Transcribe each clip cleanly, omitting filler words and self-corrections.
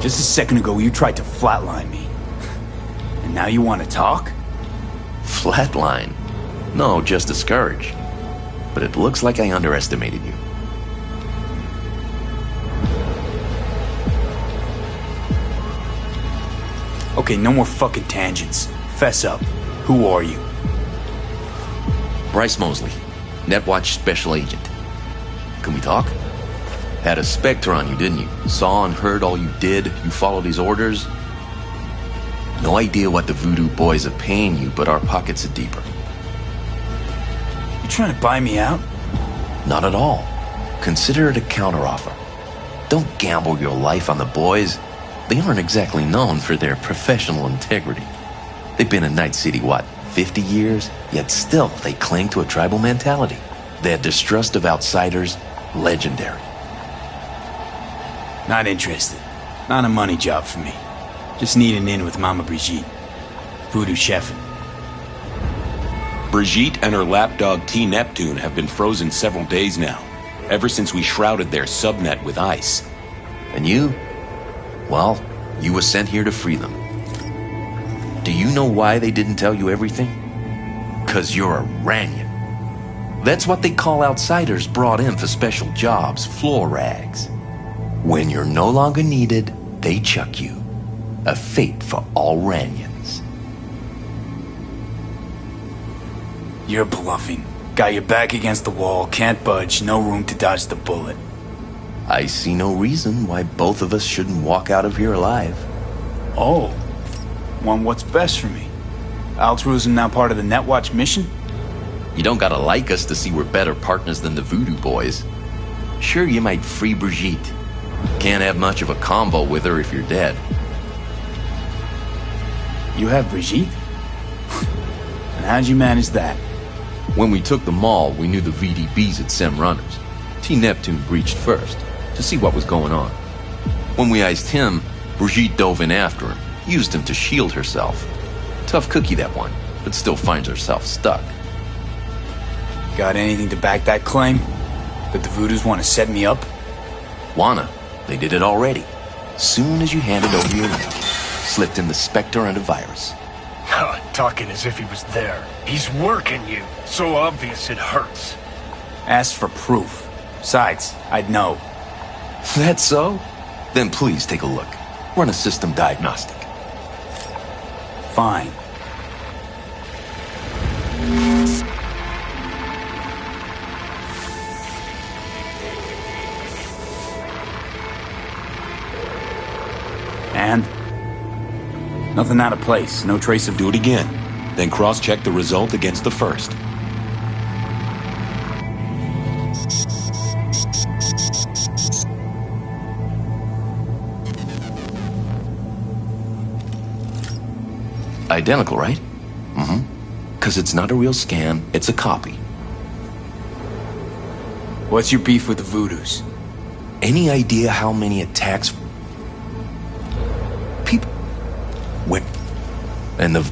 Just a second ago, you tried to flatline me. And now you want to talk? Flatline? No, just discouraged. But it looks like I underestimated you. Okay, no more fucking tangents. Fess up. Who are you? Bryce Mosley, Netwatch Special Agent. Can we talk? Had a Spectre on you, didn't you? Saw and heard all you did. You followed his orders. No idea what the Voodoo Boys are paying you, but our pockets are deeper. You trying to buy me out? Not at all. Consider it a counteroffer. Don't gamble your life on the boys. They aren't exactly known for their professional integrity. They've been in Night City, what, 50 years? Yet still, they cling to a tribal mentality. Their distrust of outsiders, legendary. Not interested. Not a money job for me. Just need an in with Mama Brigitte. Voodoo chefin'. Brigitte and her lapdog T. Neptune have been frozen several days now, ever since we shrouded their subnet with ice. And you? Well, you were sent here to free them. Do you know why they didn't tell you everything? 'Cause you're a Ranyan. That's what they call outsiders brought in for special jobs, floor rags. When you're no longer needed, they chuck you. A fate for all Ranyans. You're bluffing. Got your back against the wall, can't budge, no room to dodge the bullet. I see no reason why both of us shouldn't walk out of here alive. Oh. Want what's best for me? Altruism now part of the Netwatch mission? You don't gotta like us to see we're better partners than the Voodoo Boys. Sure, you might free Brigitte. Can't have much of a convo with her if you're dead. You have Brigitte? And how'd you manage that? When we took the mall, we knew the VDBs had SEM runners. T. Neptune breached first, to see what was going on. When we iced him, Brigitte dove in after him, used him to shield herself. Tough cookie, that one, but still finds herself stuck. Got anything to back that claim? That the Voodoos want to set me up? Wanna? They did it already. Soon as you handed over your link, slipped in the Spectre and a virus. Talking as if he was there. He's working you. So obvious it hurts. Asked for proof. Besides, I'd know. That's so? Then please take a look. Run a system diagnostic. Fine. And? Nothing out of place, no trace of... Do it again, then cross-check the result against the first. Identical, right? Mm-hmm. 'Cause it's not a real scan, it's a copy. What's your beef with the Voodoos? Any idea how many attacks... people... went... and the...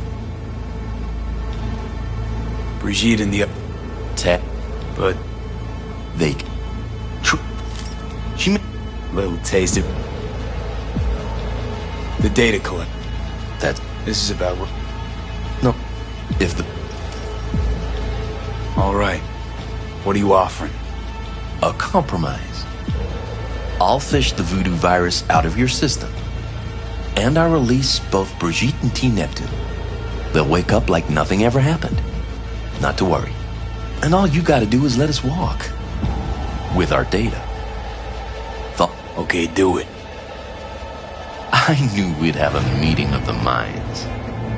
Brigitte and the... tech... But... they... she... Little taste of... The data collect. that... This is about... no... if the... All right. What are you offering? a compromise. I'll fish the voodoo virus out of your system. And I'll release both Brigitte and T. Neptune. They'll wake up like nothing ever happened. Not to worry. And all you gotta do is let us walk. With our data. Okay, do it. I knew we'd have a meeting of the minds.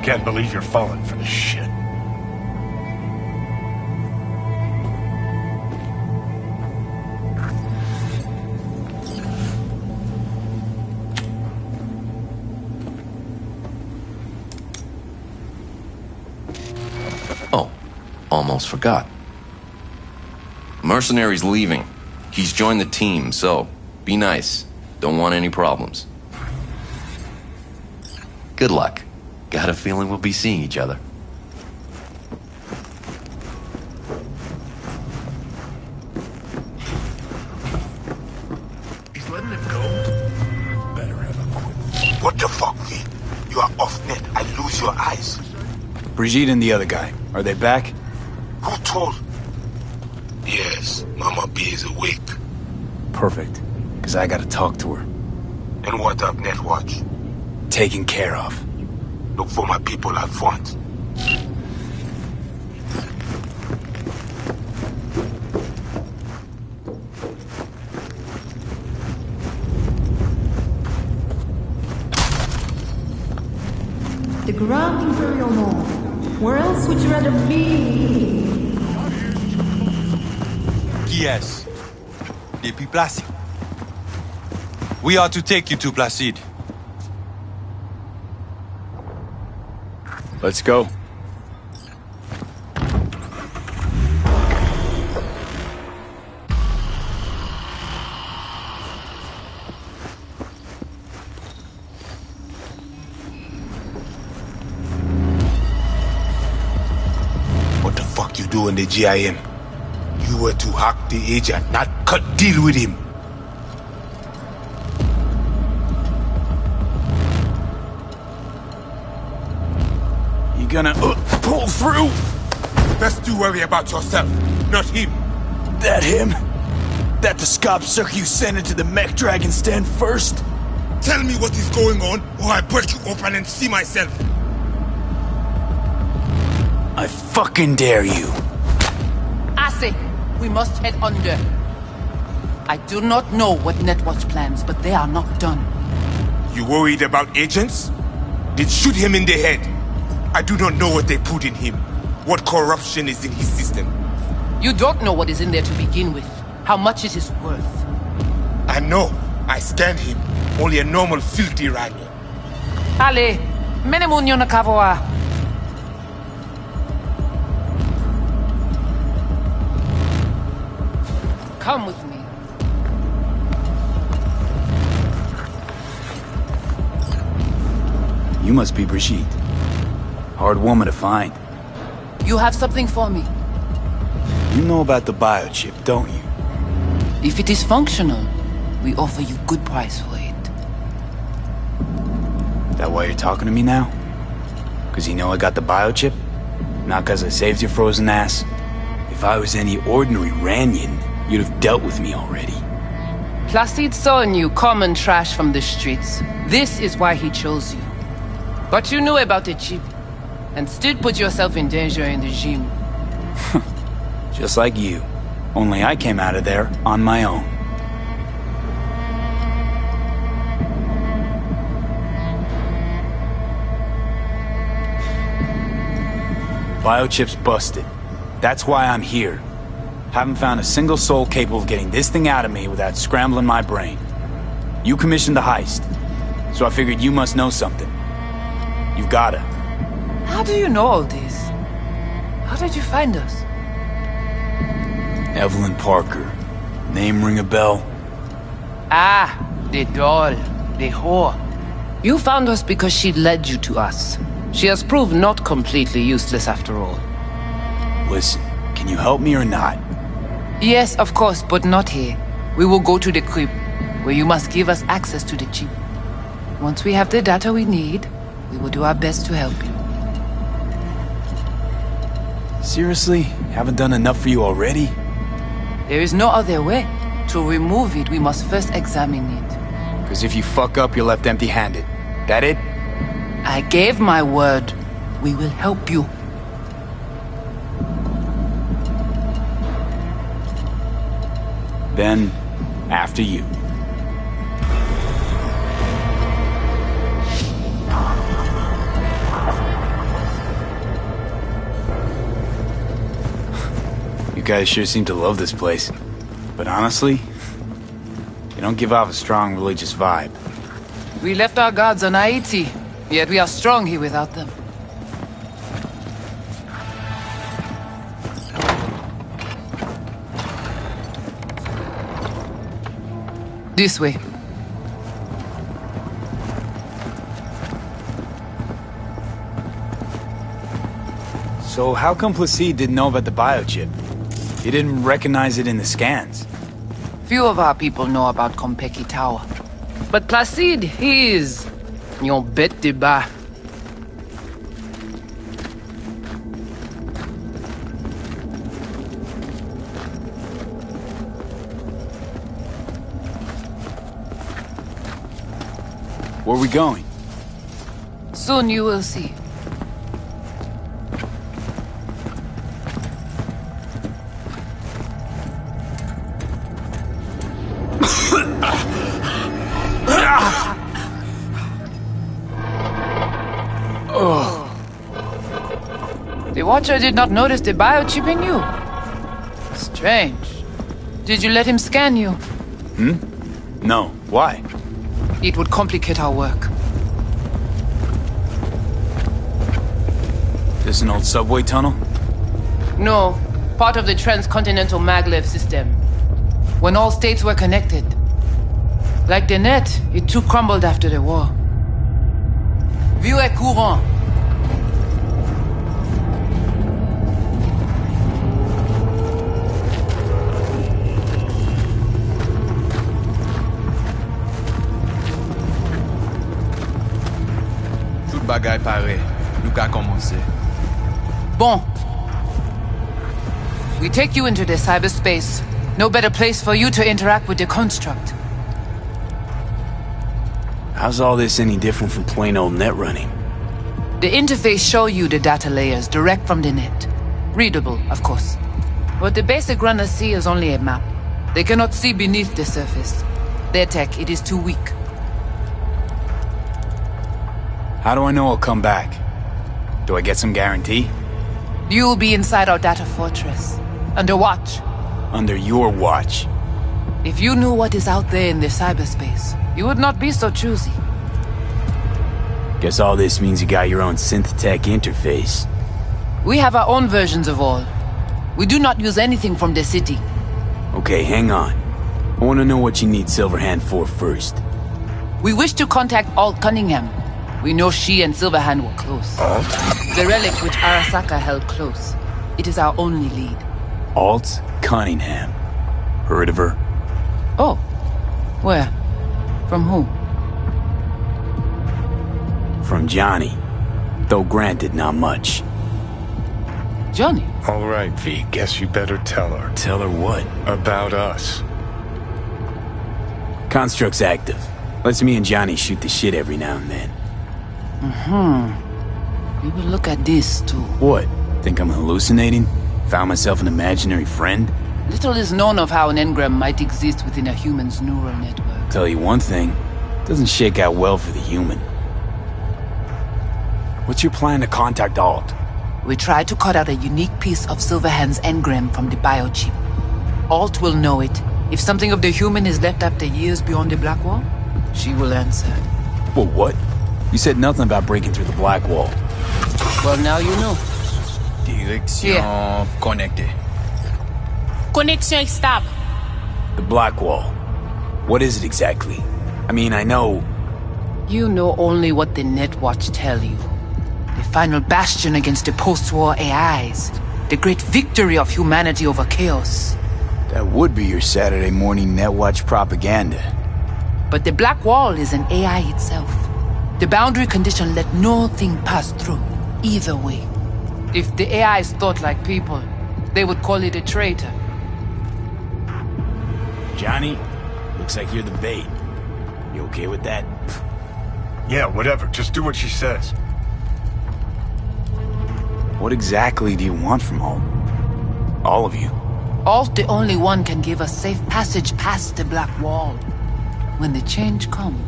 Can't believe you're falling for this shit. Oh, almost forgot. Mercenary's leaving. He's joined the team, so be nice. Don't want any problems. Good luck. Got a feeling we'll be seeing each other. He's letting him go. Better have a quick What the fuck, V? You are off net. I lose your eyes. Brigitte and the other guy, are they back? Who told? Yes, Mama B is awake. Perfect, because I gotta talk to her. And what of Netwatch? Taken care of. Look for my people out front. The Grand Imperial Mall. Where else would you rather be? Yes. Depuis Placide. We are to take you to Placide. Let's go. What the fuck you do in the GIM? You were to hack the agent, not cut deal with him. You gonna pull through? Best you worry about yourself, not him. That him? That the scop sucker you sent into the mech dragon stand first? Tell me what is going on, or I break you open and see myself. I fucking dare you. I say, we must head under. I do not know what Netwatch plans, but they are not done. You worried about agents? Then shoot him in the head. I do not know what they put in him. What corruption is in his system. You don't know what is in there to begin with. How much it is worth. I know. I scanned him. Only a normal filthy Iranian. Ale, menemunyo na kavoa. Come with me. You must be Brigitte. Hard woman to find. You have something for me. You know about the biochip, don't you? If it is functional, we offer you good price for it. That why you're talking to me now? Cause you know I got the biochip? Not cause I saved your frozen ass? If I was any ordinary Ranyan, you'd have dealt with me already. Placide saw in you common trash from the streets. This is why he chose you. But you knew about the chip, and still put yourself in danger in the gym. Just like you. Only I came out of there on my own. Biochip's busted. That's why I'm here. Haven't found a single soul capable of getting this thing out of me without scrambling my brain. You commissioned the heist, so I figured you must know something. You've gotta. How do you know all this? How did you find us? Evelyn Parker. Name ring a bell? Ah, the doll, the whore. You found us because she led you to us. She has proved not completely useless after all. Listen, can you help me or not? Yes, of course, but not here. We will go to the crypt, where you must give us access to the chip. Once we have the data we need, we will do our best to help you. Seriously? Haven't done enough for you already? There is no other way. To remove it, we must first examine it. Cause if you fuck up, you're left empty-handed. That it? I gave my word. We will help you. Then, after you. You guys sure seem to love this place. But honestly, you don't give off a strong religious vibe. We left our gods on Haiti, yet we are strong here without them. This way. So how come Placide didn't know about the biochip? He didn't recognize it in the scans. Few of our people know about Kompeki Tower. But Placide, he is Yon bête de bas. Where are we going? Soon you will see. The Watcher did not notice the biochip in you. Strange. Did you let him scan you? No. Why? It would complicate our work. This an old subway tunnel? No, part of the transcontinental maglev system. When all states were connected. Like the net, it too crumbled after the war. Vieux et courant. Tout bagay pare. Nou ka komanse. Bon. We take you into the cyberspace. No better place for you to interact with the construct. How's all this any different from plain old net running? The interface show you the data layers direct from the net. Readable, of course. What the basic runners see is only a map. They cannot see beneath the surface. Their tech, it is too weak. How do I know I'll come back? Do I get some guarantee? You'll be inside our data fortress. Under watch. Under your watch. If you knew what is out there in the cyberspace, you would not be so choosy. Guess all this means you got your own synth-tech interface. We have our own versions of all. We do not use anything from the city. Okay, hang on. I want to know what you need Silverhand for first. We wish to contact Alt Cunningham. We know she and Silverhand were close. The relic which Arasaka held close. It is our only lead. Alt Cunningham. Heard of her? Oh. Where? From who? From Johnny. Though granted, not much. Johnny? All right, V, guess you better tell her. Tell her what? About us. Construct's active. Lets me and Johnny shoot the shit every now and then. We will look at this, too. What? Think I'm hallucinating? Found myself an imaginary friend? Little is known of how an engram might exist within a human's neural network. Tell you one thing, doesn't shake out well for the human. What's your plan to contact Alt? We try to cut out a unique piece of Silverhand's engram from the biochip. Alt will know it. If something of the human is left after years beyond the Black Wall, she will answer. Well, what? You said nothing about breaking through the Black Wall. Well, now you know. Direction connectée. Connexion stable. The Black Wall. What is it exactly? I mean, I know... You know only what the Netwatch tell you. The final bastion against the post-war AIs. The great victory of humanity over chaos. That would be your Saturday morning Netwatch propaganda. But the Black Wall is an AI itself. The boundary condition let no thing pass through, either way. If the AIs thought like people, they would call it a traitor. Johnny, looks like you're the bait. You okay with that? Yeah, whatever. Just do what she says. What exactly do you want from Alt? All of you? Alt the only one can give us safe passage past the Black Wall. When the change comes,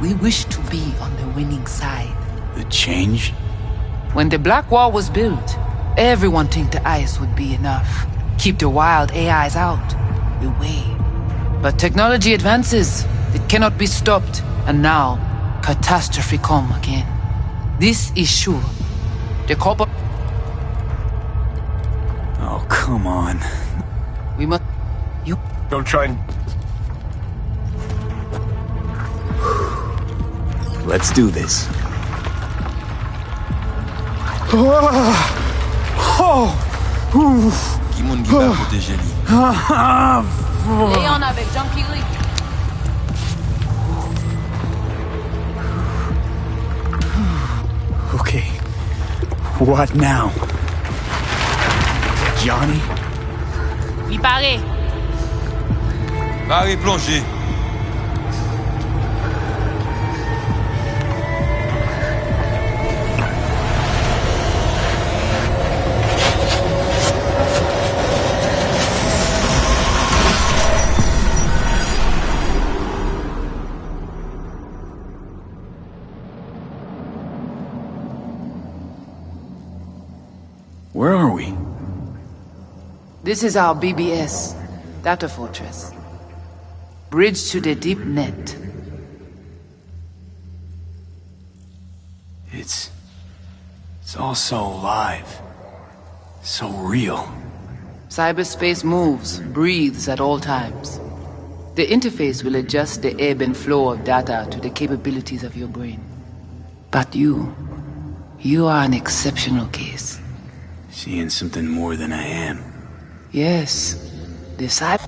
we wish to be on the winning side. The change? When the Black Wall was built, everyone think the ice would be enough. Keep the wild AIs out, away. But technology advances. It cannot be stopped. And now, catastrophe come again. This is sure. The corporate... Oh, come on. We must... You... Don't try and... Let's do this. Qui moun ki va protéger li? Léon avec Junkie Lee. What now? Johnny? Il paraît. Va replonger. Where are we? This is our BBS, data fortress. Bridge to the deep net. It's all so alive. So real. Cyberspace moves, breathes at all times. The interface will adjust the ebb and flow of data to the capabilities of your brain. But you are an exceptional case. Seeing something more than I am. Yes, the cyber...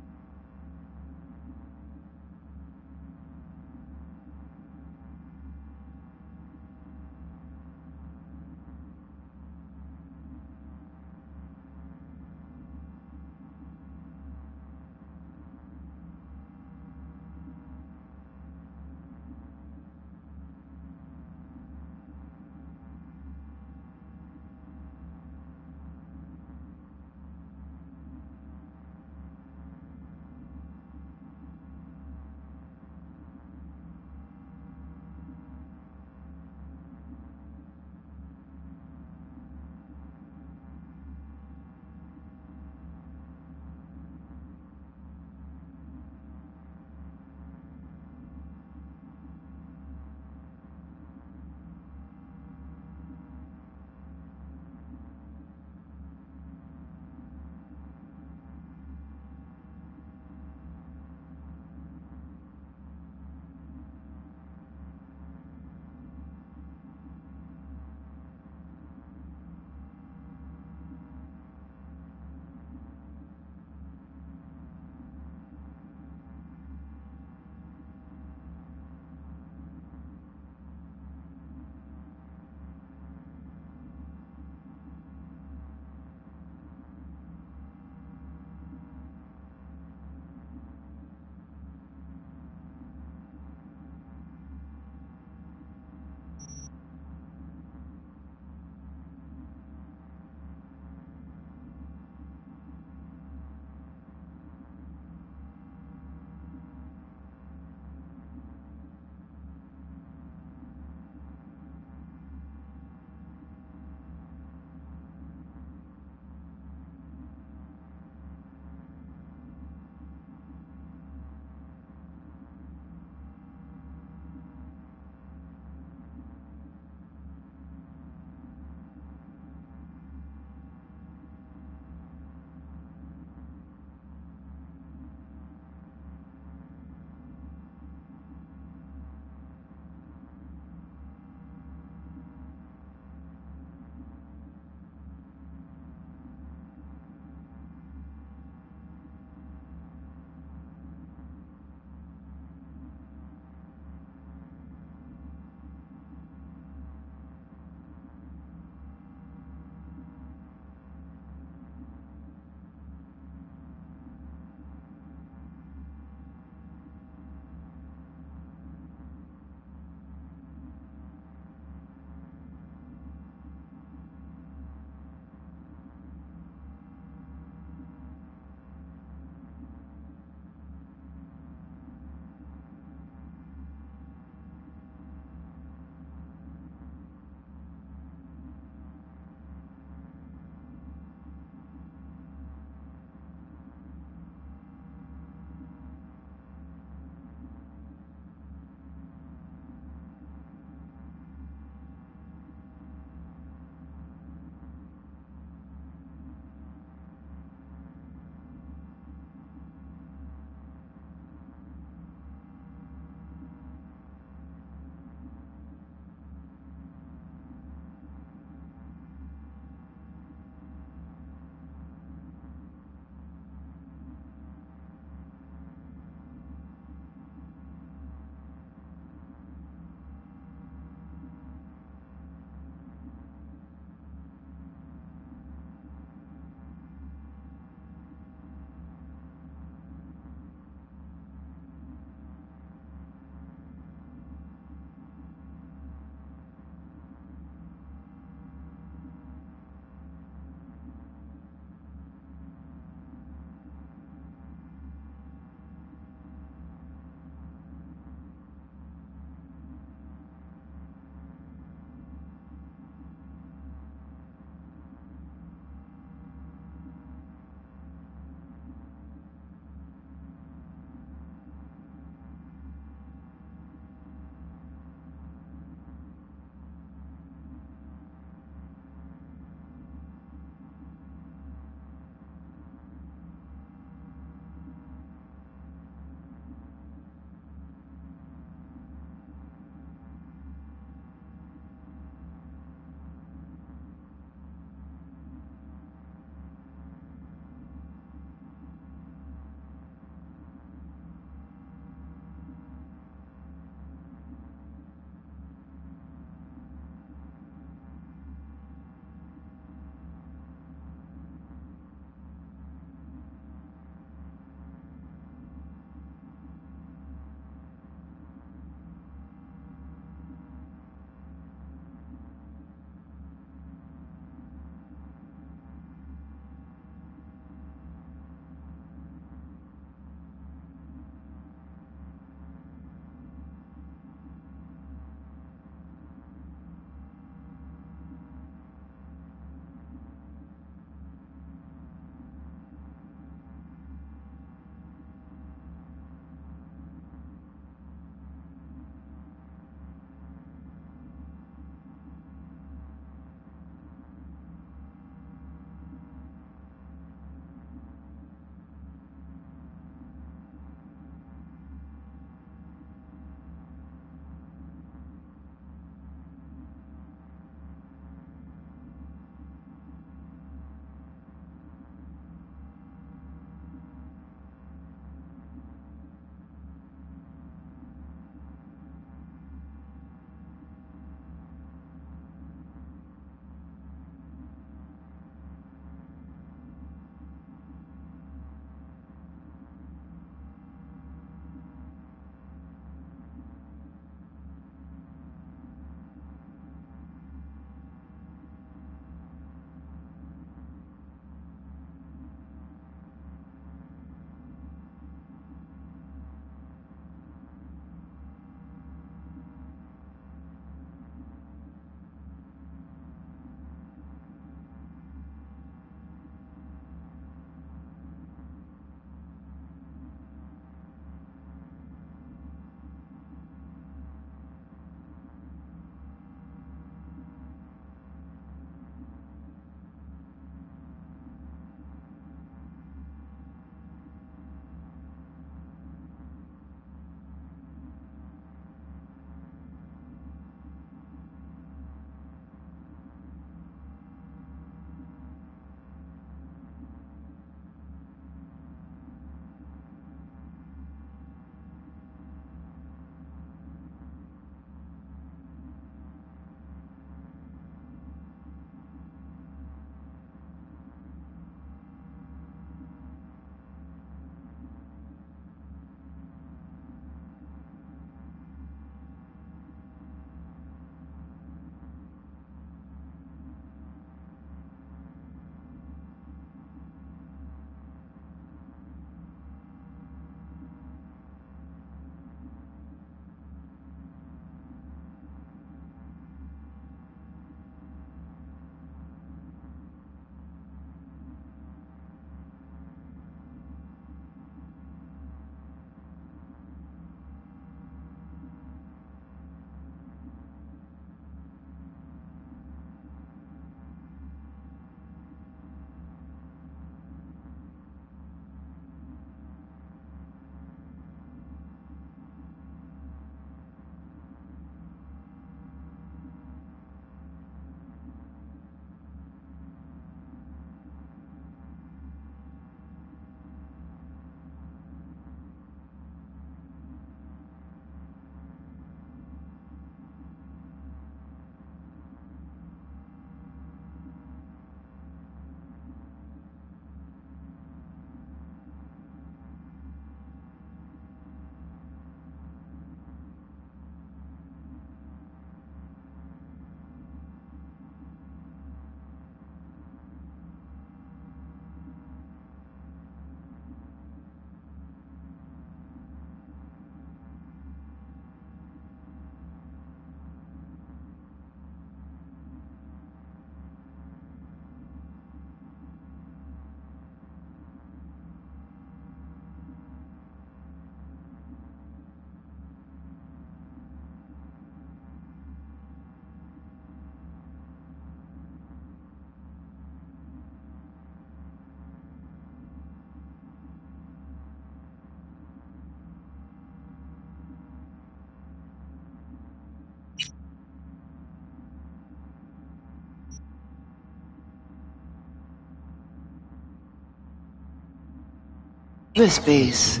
This base,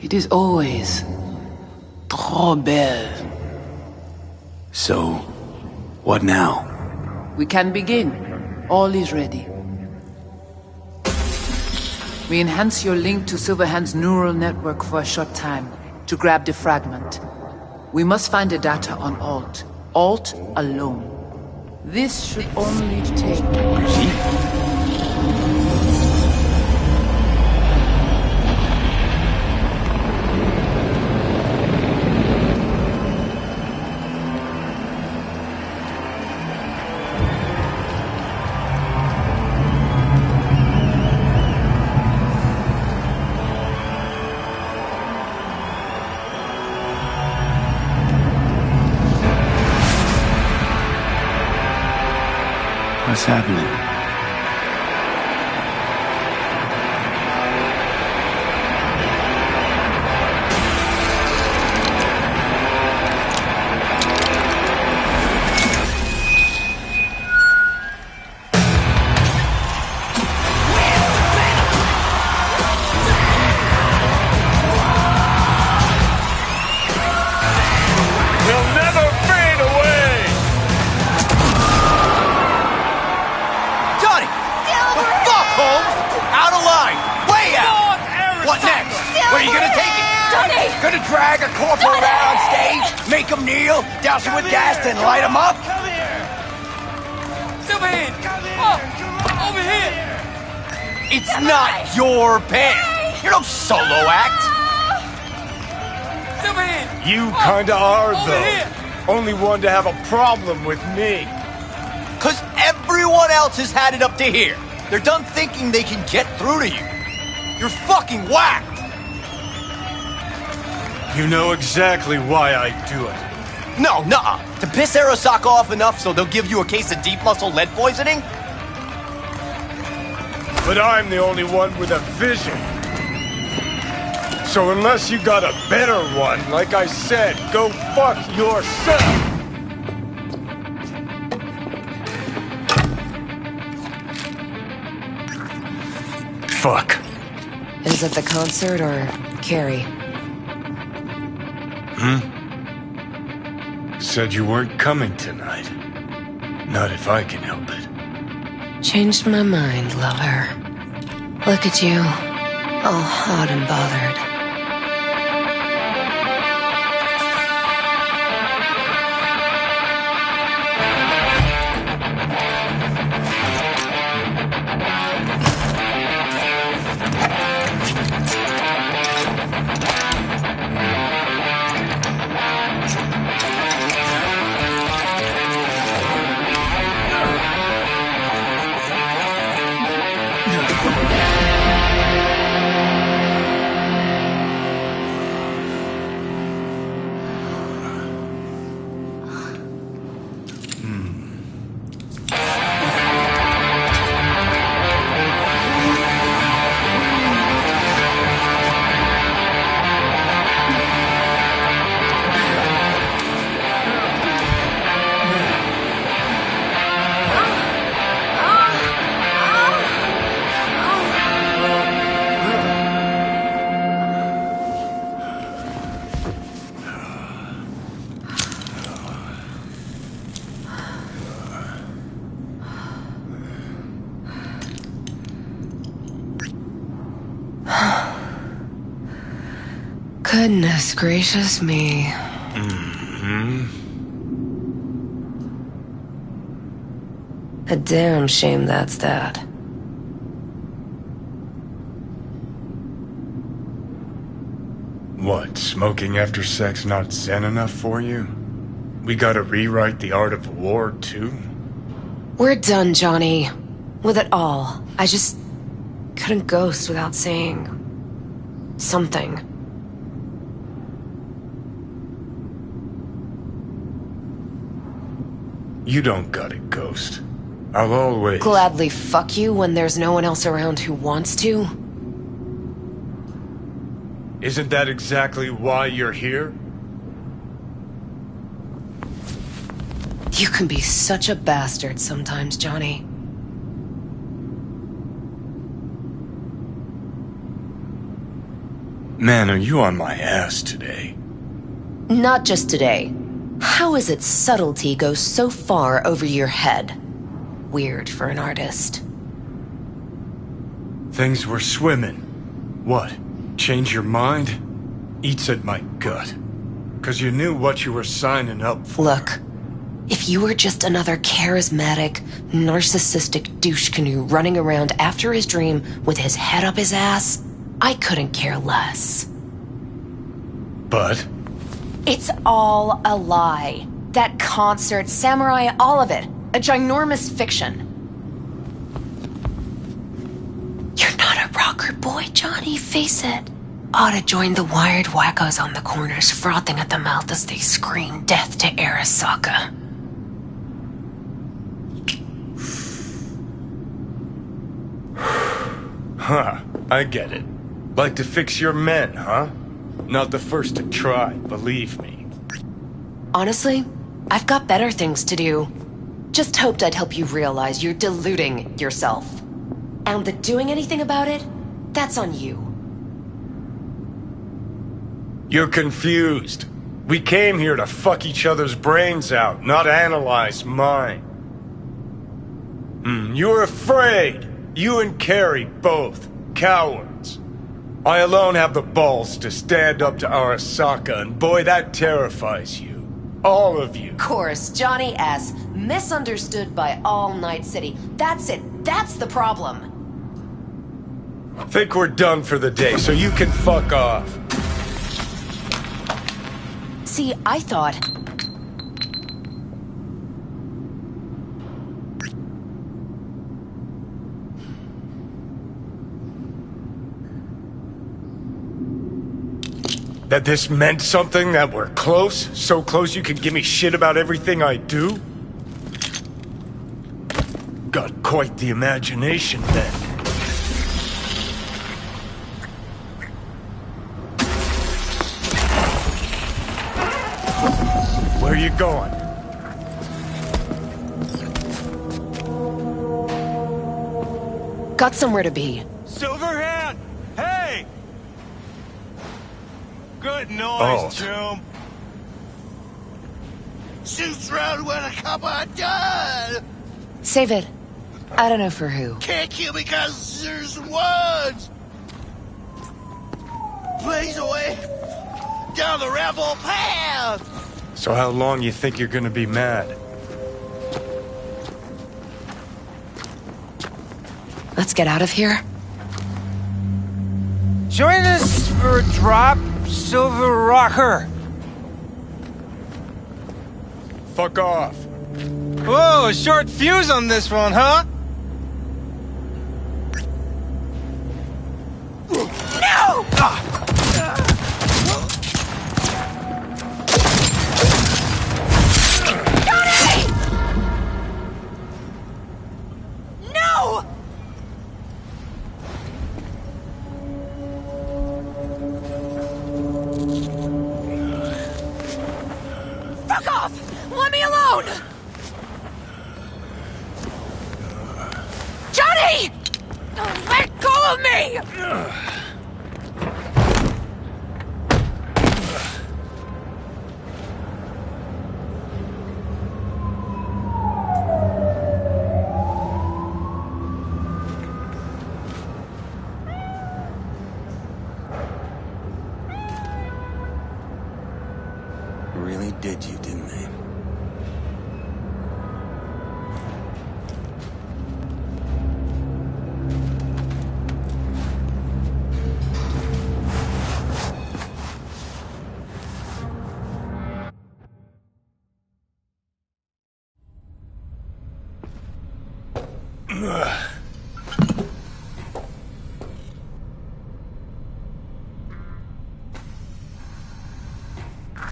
it is always trop belle. So, what now? We can begin. All is ready. We enhance your link to Silverhand's neural network for a short time to grab the fragment. We must find the data on Alt. Alt alone. This should only take... What's happening? Gonna drag a corporal around stage, make him kneel, douse him with gas, then light him up? Come here! Silverhand! Oh, over here! It's not your band! You're no solo act! Silverhand! You kinda are, though. Only one to have a problem with me. 'Cause everyone else has had it up to here. They're done thinking they can get through to you. You're fucking whacked! You know exactly why I do it. No, nuh-uh. To piss Arasaka off enough so they'll give you a case of deep muscle lead poisoning? But I'm the only one with a vision. So unless you got a better one, like I said, go fuck yourself! Fuck. Is it the concert or Carrie? Said you weren't coming tonight. Not if I can help it. Changed my mind, lover. Look at you, all hot and bothered. Goodness gracious me. A damn shame that's that. What, smoking after sex not zen enough for you? We gotta rewrite the art of war, too? We're done, Johnny. With it all. I just couldn't ghost without saying something. You don't gotta ghost. I'll always... Gladly fuck you when there's no one else around who wants to? Isn't that exactly why you're here? You can be such a bastard sometimes, Johnny. Man, are you on my ass today? Not just today. How is it subtlety goes so far over your head? Weird for an artist. Things were swimming. What? Change your mind? Eats at my gut. 'Cause you knew what you were signing up for. Look, if you were just another charismatic, narcissistic douche canoe running around after his dream with his head up his ass, I couldn't care less. But? It's all a lie. That concert, Samurai, all of it. A ginormous fiction. You're not a rocker boy, Johnny, face it. Ought to join the wired wackos on the corners, frothing at the mouth as they scream death to Arasaka. Huh, I get it. Like to fix your men, huh? Not the first to try, believe me. Honestly, I've got better things to do. Just hoped I'd help you realize you're deluding yourself. And that doing anything about it, that's on you. You're confused. We came here to fuck each other's brains out, not analyze mine. You're afraid. You and Carrie both. Cowards. I alone have the balls to stand up to Arasaka, and boy, that terrifies you. All of you. Of course, Johnny S. Misunderstood by all Night City. That's it. That's the problem. Think we're done for the day, so you can fuck off. See, I thought... That this meant something, that we're close? So close you can give me shit about everything I do? Got quite the imagination then. Where are you going? Got somewhere to be. Silverhand! Hey! Good noise, chum. Shoots round when a couple of done. Save it. I don't know for who. Can't kill me because there's words. Blaze away down the rebel path. So how long you think you're gonna be mad? Let's get out of here. Join us for a drop, Silver Rocker. Fuck off. Whoa, a short fuse on this one, huh? No! Johnny! No! Fuck off! Let me alone! Johnny! Let go of me! Really did you, didn't they?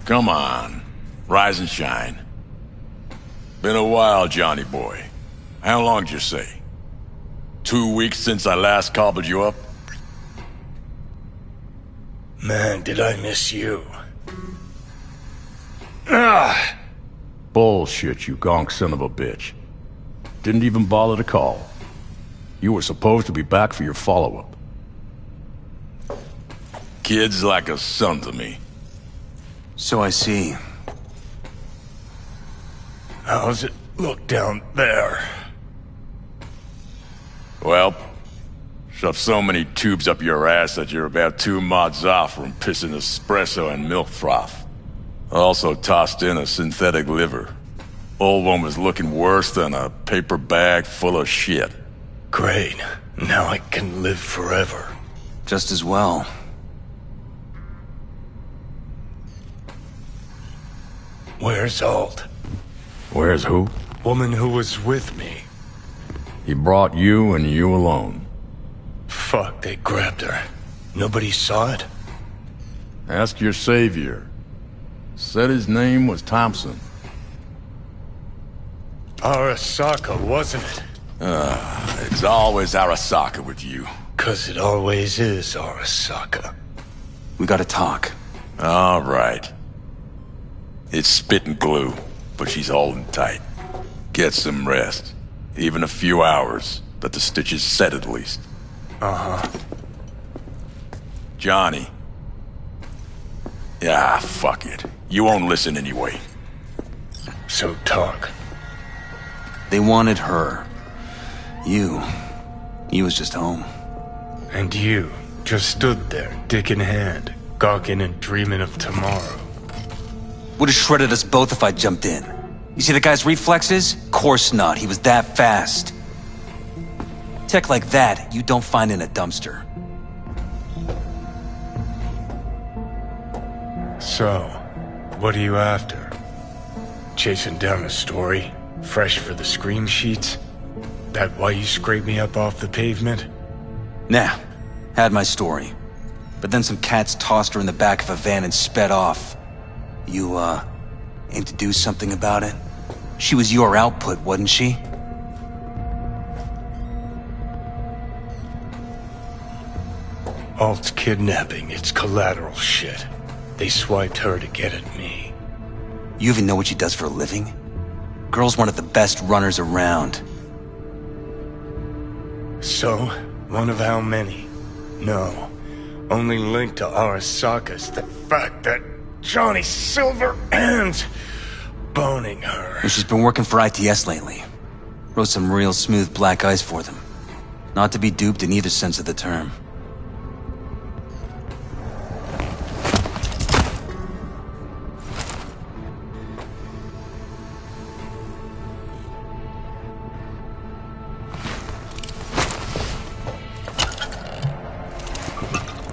Come on, rise and shine. Been a while, Johnny boy. How long did you say? 2 weeks since I last cobbled you up? Man, did I miss you. Bullshit, you gonk son of a bitch. Didn't even bother to call. You were supposed to be back for your follow-up. Kid's like a son to me. So I see. How's it look down there? Well, shoved so many tubes up your ass that you're about 2 mods off from pissing espresso and milk froth. Also tossed in a synthetic liver. Old one was looking worse than a paper bag full of shit. Great. Now I can live forever. Just as well. Where's Alt? Where's who? Woman who was with me. He brought you and you alone. Fuck, they grabbed her. Nobody saw it? Ask your savior. Said his name was Thompson. Arasaka, wasn't it? It's always Arasaka with you. 'Cause it always is Arasaka. We gotta talk. All right. It's spit and glue, but she's holding tight. Get some rest. Even a few hours, but the stitches set at least. Uh-huh. Johnny. Yeah, fuck it. You won't listen anyway. So talk. They wanted her. You was just home. And you just stood there, dick in hand, gawking and dreaming of tomorrow. Would've shredded us both if I jumped in. You see the guy's reflexes? Course not, he was that fast. Tech like that, you don't find in a dumpster. So, what are you after? Chasing down a story? Fresh for the scream sheets? That why you scraped me up off the pavement? Nah, had my story. But then some cats tossed her in the back of a van and sped off. You, aim to do something about it? She was your output, wasn't she? Alt's kidnapping, it's collateral shit. They swiped her to get at me. You even know what she does for a living? Girl's one of the best runners around. So, one of how many? No. Only link to Arasaka's the fact that Johnny Silverhand's boning her. And she's been working for ITS lately. Wrote some real smooth black ice for them. Not to be duped in either sense of the term.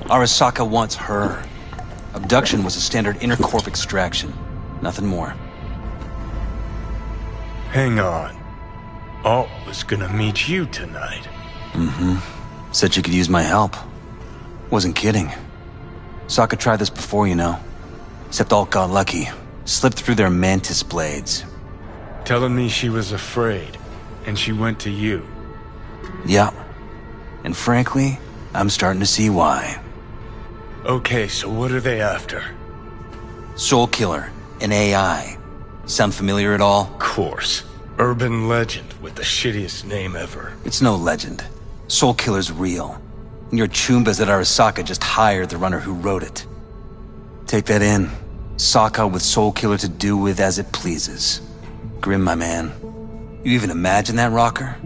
Arasaka wants her. Abduction was a standard intercorp extraction. Nothing more. Hang on. Alt was gonna meet you tonight. Mm-hmm. Said she could use my help. Wasn't kidding. Sokka tried this before, you know. Except Alt got lucky. Slipped through their mantis blades. Telling me she was afraid, and she went to you. Yeah. And frankly, I'm starting to see why. Okay, so what are they after? Soul Killer, an AI. Sound familiar at all? Course. Urban legend with the shittiest name ever. It's no legend. Soul Killer's real. And your Chumbas at Arasaka just hired the runner who wrote it. Take that in. Sokka with Soul Killer to do with as it pleases. Grim, my man. You even imagine that, Rocker?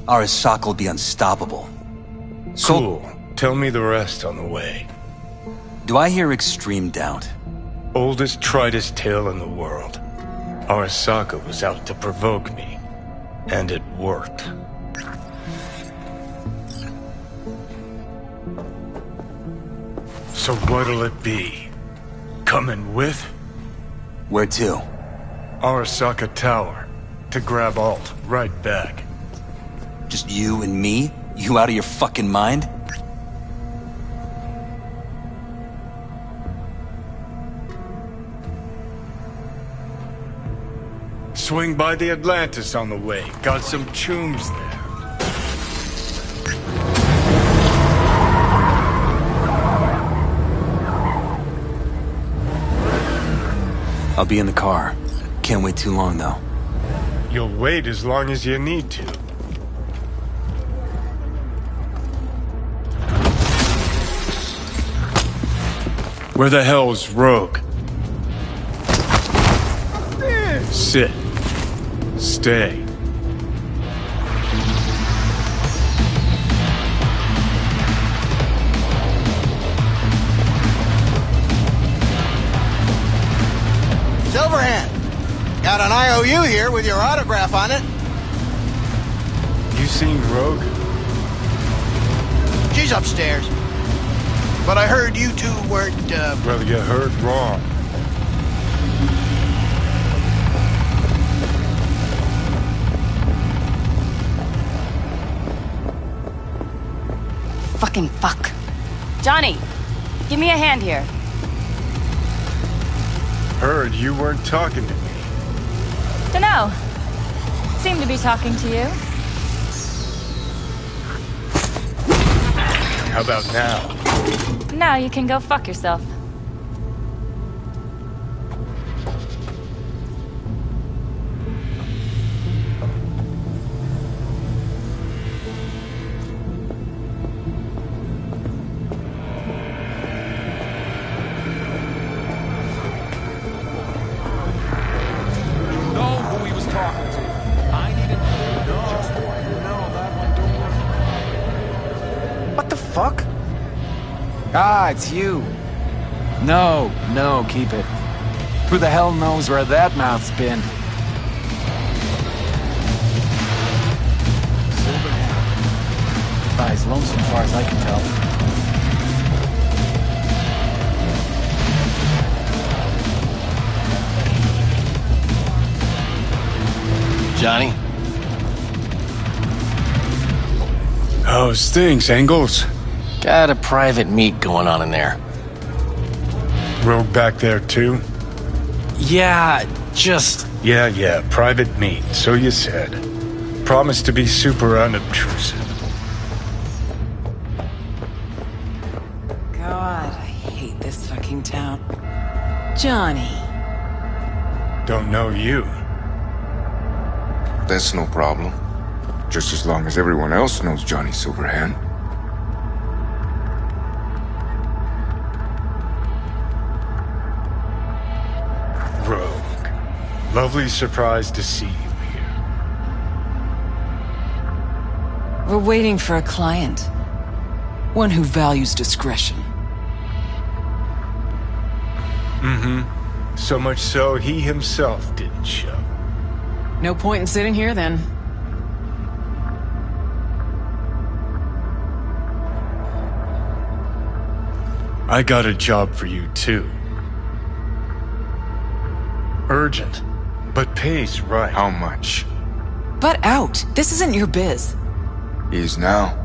Arasaka will be unstoppable. Cool. Tell me the rest on the way. Do I hear extreme doubt? Oldest, tritest tale in the world. Arasaka was out to provoke me. And it worked. So what'll it be? Coming with? Where to? Arasaka Tower. To grab Alt. Right back. Just you and me? You out of your fucking mind? Swing by the Atlantis on the way. Got some chooms there. I'll be in the car. Can't wait too long, though. You'll wait as long as you need to. Where the hell's Rogue? Sit. Stay. Silverhand, got an IOU here with your autograph on it. You seen Rogue? She's upstairs. But I heard you two weren't, Well, you heard wrong. Fucking fuck. Johnny, give me a hand here. Heard you weren't talking to me. Dunno. Seem to be talking to you. How about now? Now you can go fuck yourself. Ah, it's you. No, keep it. Who the hell knows where that mouth's been? Silverhand. Guy's lonesome as far as I can tell. Johnny? How's things, Engels? Got a private meet going on in there. Rogue back there, too? Yeah, just... Yeah, private meet, so you said. Promised to be super unobtrusive. God, I hate this fucking town. Johnny. Don't know you. That's no problem. Just as long as everyone else knows Johnny Silverhand. Rogue. Lovely surprise to see you here. We're waiting for a client. One who values discretion. Mm-hmm. So much so, he himself didn't show. No point in sitting here, then. I got a job for you, too. Urgent, but pays right. How much? Butt out. This isn't your biz. Is now.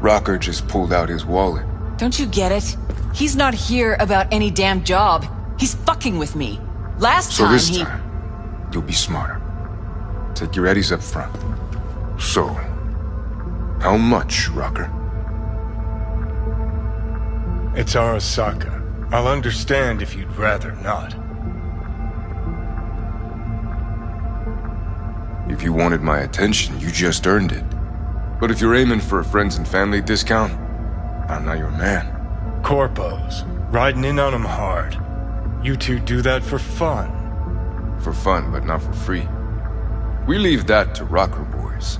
Rocker just pulled out his wallet. Don't you get it? He's not here about any damn job. He's fucking with me. Last So time this time, you'll be smarter. Take your eddies up front. So, how much, Rocker? It's Arasaka. I'll understand if you'd rather not. If you wanted my attention, you just earned it. But if you're aiming for a friends and family discount, I'm not your man. Corpos. Riding in on 'em hard. You two do that for fun. For fun, but not for free. We leave that to rocker boys.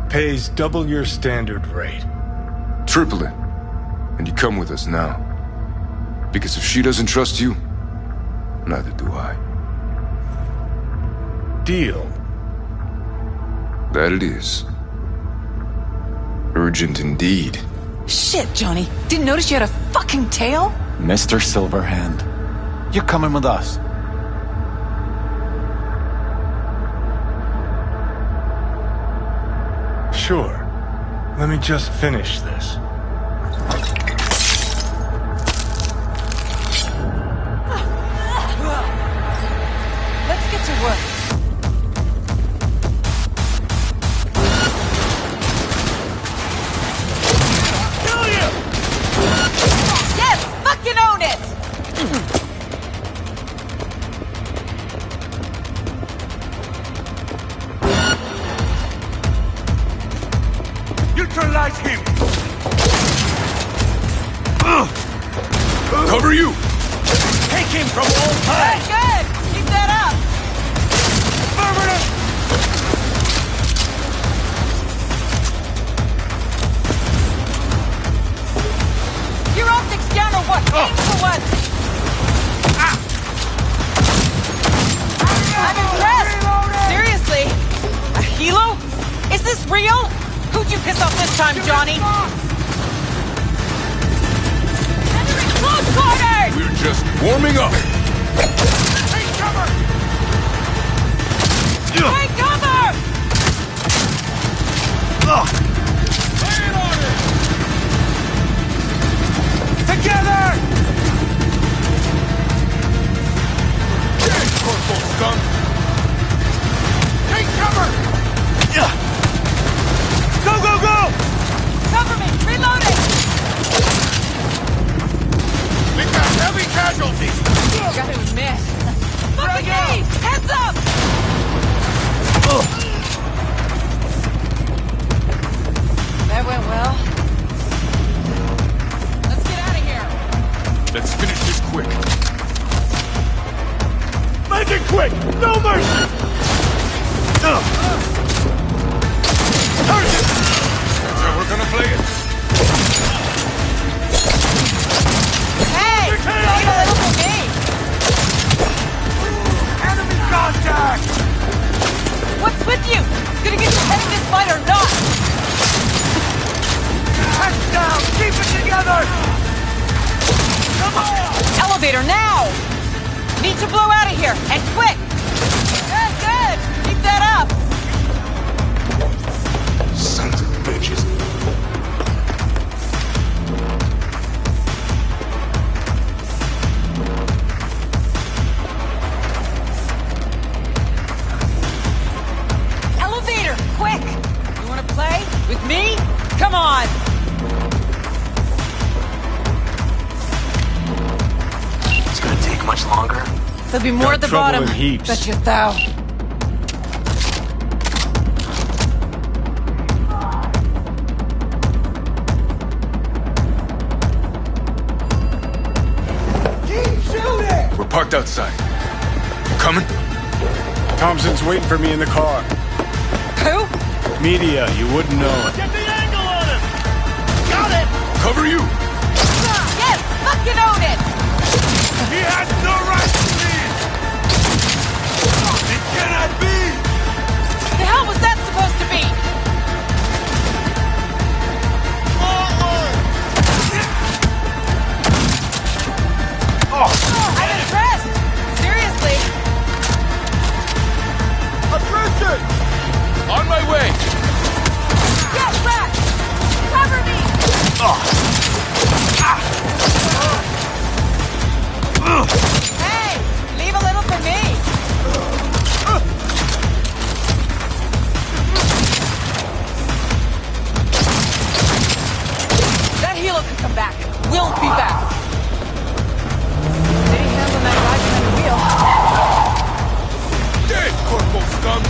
Pays double your standard rate. Triple it. And you come with us now. Because if she doesn't trust you, neither do I. Deal. That it is. Urgent indeed. Shit, Johnny. Didn't notice you had a fucking tail? Mr. Silverhand, you're coming with us. Sure. Let me just finish this. Let's get to work. Yes! Fucking own it! real? Who'd you piss off this time, Johnny? Entering close quarters! We're just warming up. Take cover! Take cover! Lay it on it! Together! Get Corporal Skunk! Take cover! Go, go, go! Cover me! Reloading! We got heavy casualties! Gotta admit. Look at me! Heads up! That went well. Let's get out of here. Let's finish this quick. Make it quick! No mercy! That's how we're gonna play it. Hey! Leave a little for me! Enemy contact! What's with you? Gonna get your head in this fight or not? Heads down! Keep it together! Come on! Elevator now! Need to blow out of here, and quick! Good, good! Keep that up! Sons of bitches. Elevator, quick! You wanna play? With me? Come on! It's gonna take much longer. There'll be more at the trouble bottom. in heaps. Bet you thou. Keep shooting! We're parked outside. You coming? Thompson's waiting for me in the car. Who? Media, you wouldn't know it. Get the angle on him! Got it! Cover you! Yes! Fucking own it! He has no right to leave! It cannot be! The hell was that supposed to be? Forward! I'm impressed! Seriously! Attrition! On my way! Get back! Cover me! Hey! Leave a little for me! That helo could come back. We'll be back. Steady hands on that ride behind the wheel. Dead, Corporal Scum!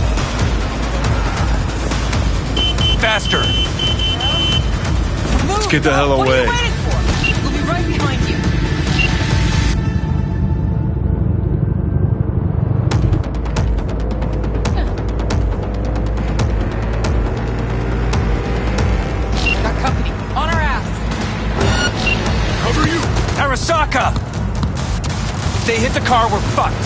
Faster! Move! Get the hell What are away. you waiting for? We'll be right behind you. Got company. On our ass. Cover you! Arasaka! If they hit the car, we're fucked.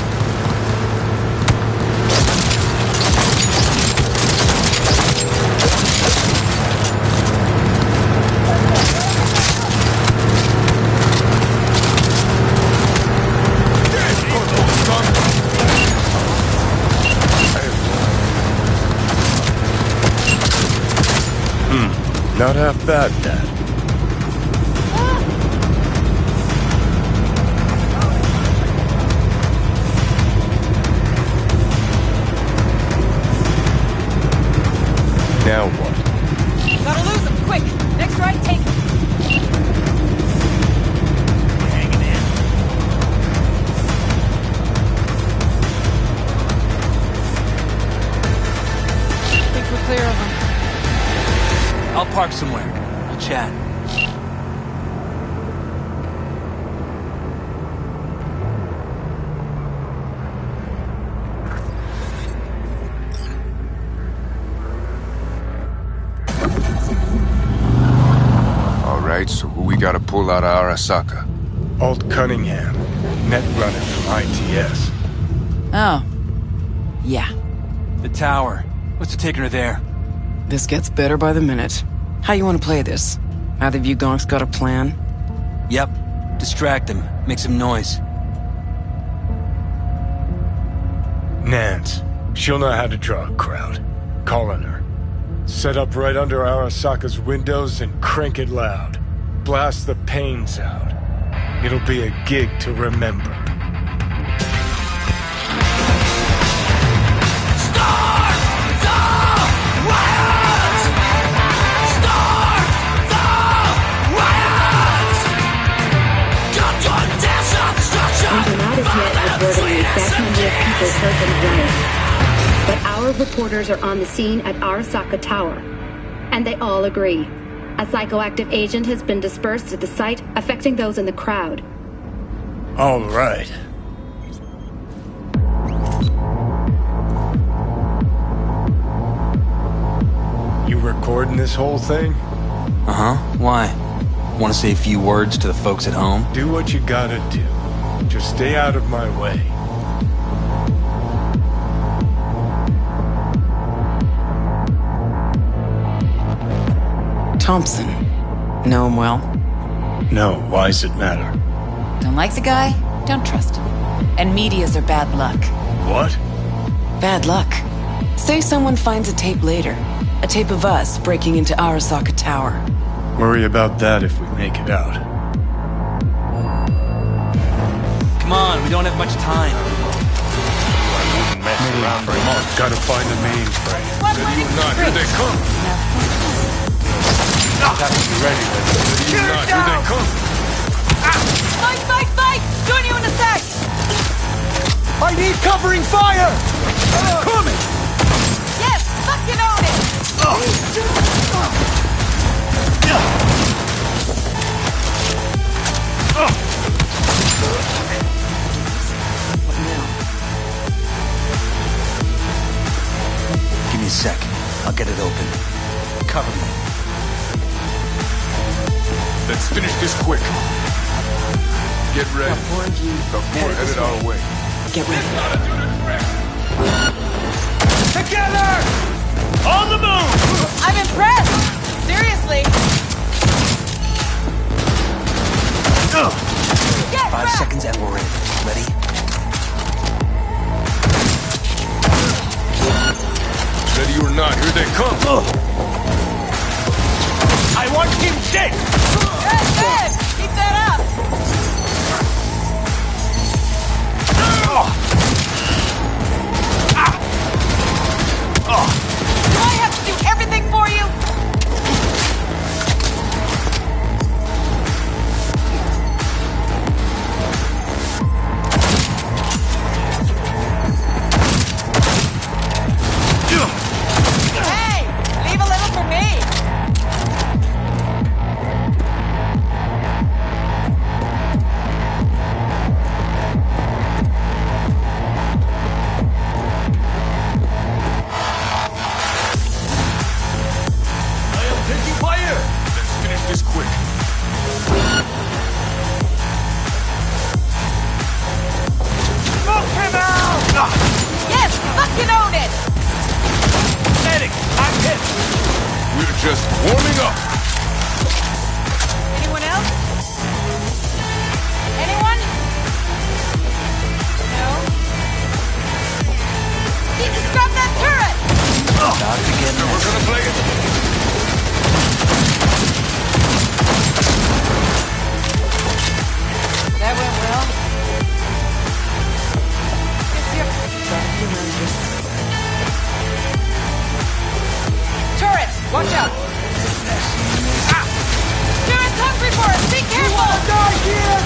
Dead, Corporal Scum! Not half bad, Dad. Now what? Gotta lose him, quick! Next right, take him. Hanging in. Think we're clear of him. I'll park somewhere. We'll chat. All right, so who we gotta pull out of Arasaka? Alt Cunningham. Net running from ITS. Oh. Yeah. The tower. What's taking her there? This gets better by the minute. How you want to play this? Either of you gonks got a plan? Yep. Distract him. Make some noise. Nance. She'll know how to draw a crowd. Call on her. Set up right under Arasaka's windows and crank it loud. Blast the pains out. It'll be a gig to remember. Hurt in riots. But our reporters are on the scene at Arasaka Tower, and they all agree. A psychoactive agent has been dispersed at the site, affecting those in the crowd. All right. You recording this whole thing? Uh-huh. Why? Want to say a few words to the folks at home? Do what you gotta do. Just stay out of my way. Thompson. Know him well? No, why's it matter? Don't like the guy? Don't trust him. And medias are bad luck. What? Bad luck. Say someone finds a tape later. A tape of us breaking into Arasaka Tower. Worry about that if we make it out. Come on, we don't have much time. I wouldn't mess around for a month. Gotta find the mainframe. Ready or not, here they come. Have to be ready, ready or not, here they come. Fight! Join you in a sec! I need covering fire! Coming! Yes! Fucking own it! Give me a sec. I'll get it open. Cover me. Let's finish this quick. Get ready. Before headed our way. Get ready. Together! On the move! I'm impressed! Seriously! Get 5 seconds and we're in. Ready? Ready or not, here they come. I want him dead! Good! Keep that up! Do I have to do everything for you? Hey! Leave a little for me! This quick. Smoke him out! Yes! Fucking own it! Medic, I'm hit! We're just warming up. Anyone else? Anyone? No? He just grabbed that turret! About to get So we're gonna play it. That went well. Turret! Watch out! Turret's hungry for us! Be careful! Die here!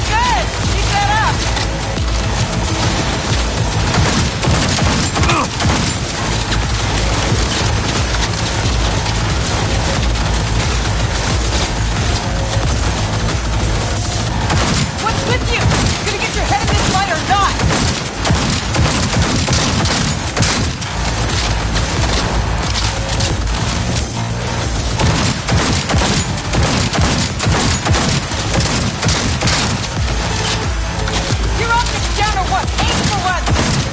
Good! Keep that up! What's with you? Gonna get your head in this fight or not?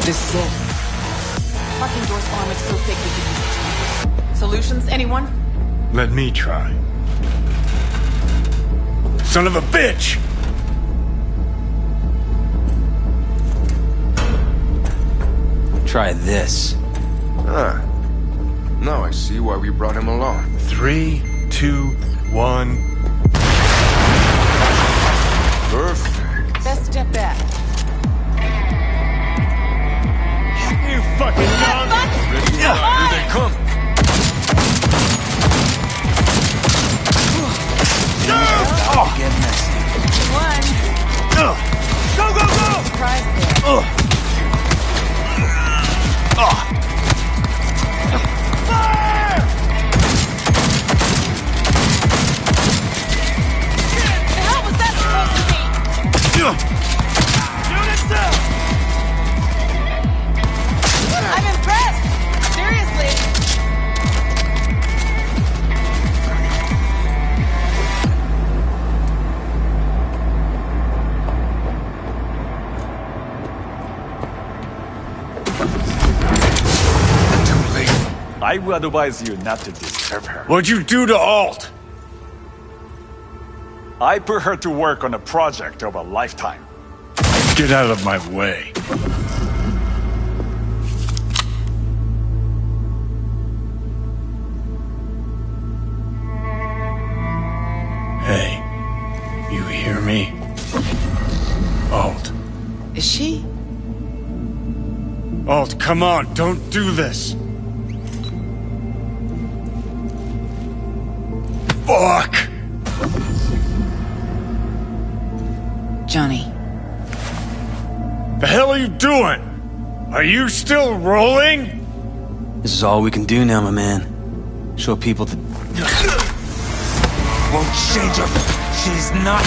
This is it. Parking door's armored so thick we could use it. Solutions, anyone? Let me try. Son of a bitch! Try this. Ah. Now I see why we brought him along. 3, 2, 1. Perfect. Best step back. You fucking dog! Here they come. Oh, get messy. One. Go, go, go! Surprise there. Fire! The hell was that supposed to be? Unit down! I'm impressed! Seriously! I would advise you not to disturb her. What'd you do to Alt? I put her to work on a project of a lifetime. Get out of my way. Hey, you hear me? Alt. Is she? Alt, come on, don't do this. Fuck! Johnny. The hell are you doing? Are you still rolling? This is all we can do now, my man. Show people that... Won't change her. She's not.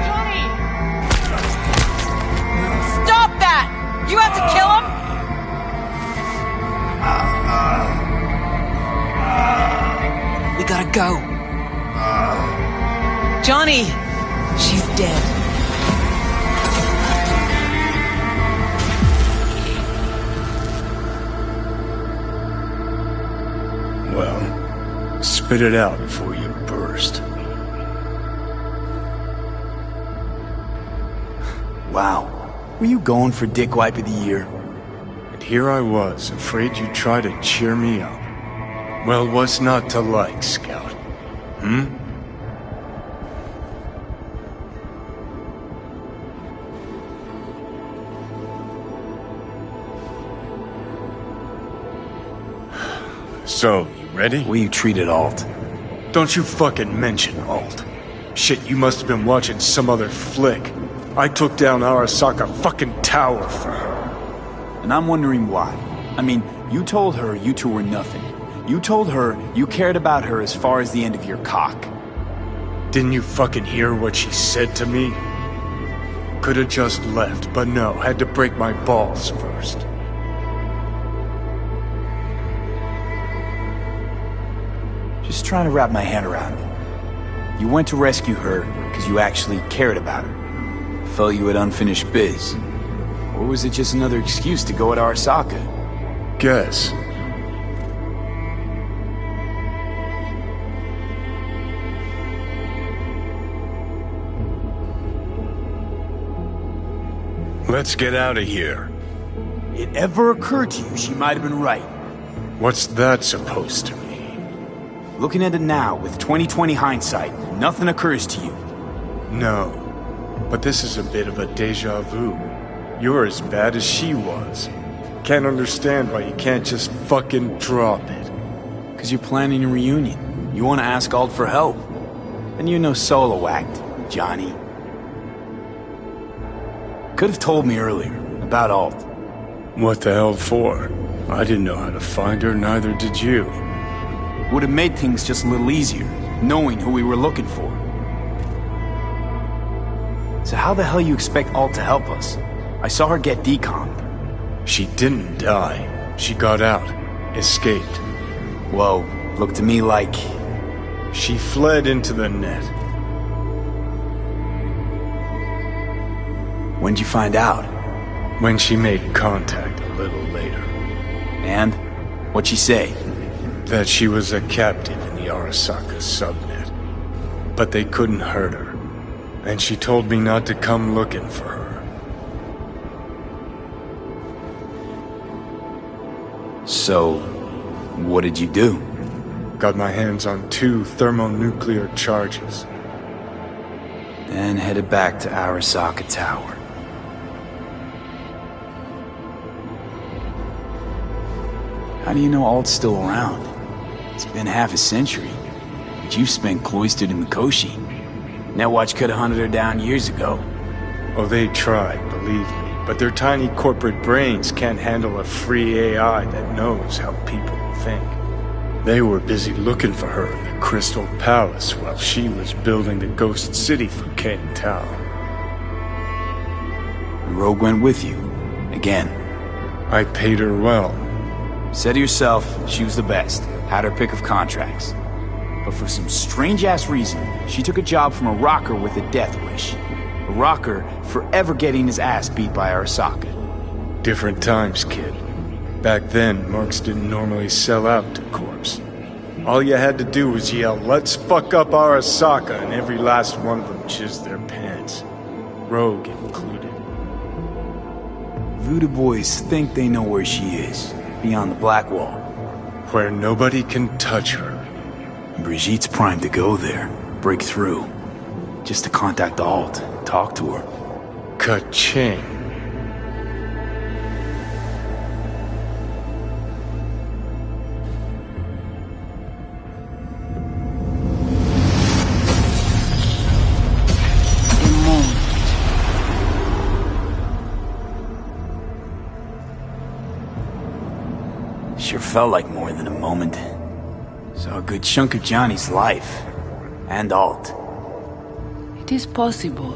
Johnny! Stop that! You have to kill him? We gotta go. Johnny! She's dead. Well, spit it out before you burst. Wow. Were you going for Dick Wipe of the Year? And here I was, afraid you'd try to cheer me up. Well, what's not to like, Scout? Hmm? So, you ready? Well, you treated Alt. Don't you fucking mention Alt. Shit, you must have been watching some other flick. I took down Arasaka fucking tower for her. And I'm wondering why. I mean, you told her you two were nothing. You told her you cared about her as far as the end of your cock. Didn't you fucking hear what she said to me? Could've just left, but no, had to break my balls first. Just trying to wrap my head around it. You went to rescue her because you actually cared about her. Felt you had unfinished biz. Or was it just another excuse to go at Arasaka? Guess. Let's get out of here. It ever occurred to you she might have been right? What's that supposed to mean? Looking at it now, with 20/20 hindsight, nothing occurs to you. No. But this is a bit of a deja vu. You're as bad as she was. Can't understand why you can't just fucking drop it. Because you're planning a reunion. You want to ask Alt for help. And you're no solo act, Johnny. Could have told me earlier, about Alt. What the hell for? I didn't know how to find her, neither did you. Would have made things just a little easier, knowing who we were looking for. So how the hell you expect Alt to help us? I saw her get decommed. She didn't die. She got out. Escaped. Whoa, looked to me like... She fled into the net. When'd you find out? When she made contact a little later. And? What'd she say? That she was a captive in the Arasaka subnet. But they couldn't hurt her. And she told me not to come looking for her. So, what did you do? Got my hands on 2 thermonuclear charges. Then headed back to Arasaka Tower. How do you know Alt's still around? It's been half a century. But you've spent cloistered in Mikoshi. Netwatch could have hunted her down years ago. Oh, they tried, believe me. But their tiny corporate brains can't handle a free AI that knows how people think. They were busy looking for her in the Crystal Palace while she was building the Ghost City for Ken Tao. Rogue went with you. Again. I paid her well. Said to yourself, she was the best. Had her pick of contracts. But for some strange-ass reason, she took a job from a rocker with a death wish. A rocker forever getting his ass beat by Arasaka. Different times, kid. Back then, mercs didn't normally sell out to corps. All you had to do was yell, "Let's fuck up Arasaka," and every last one of them jizzed their pants. Rogue included. Voodoo boys think they know where she is. Beyond the Black Wall. Where nobody can touch her. Brigitte's primed to go there. Break through. Just to contact Alt. Talk to her. Ka-ching. Sure felt like more than a moment. Saw a good chunk of Johnny's life. And Alt. It is possible.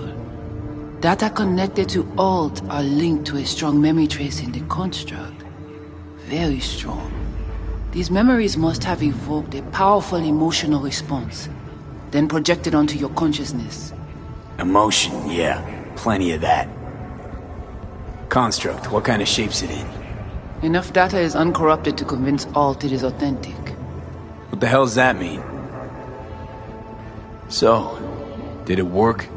Data connected to Alt are linked to a strong memory trace in the construct. Very strong. These memories must have evoked a powerful emotional response, then projected onto your consciousness. Emotion, yeah. Plenty of that. Construct, what kind of shape's it in? Enough data is uncorrupted to convince Alt it is authentic. What the hell does that mean? So, did it work?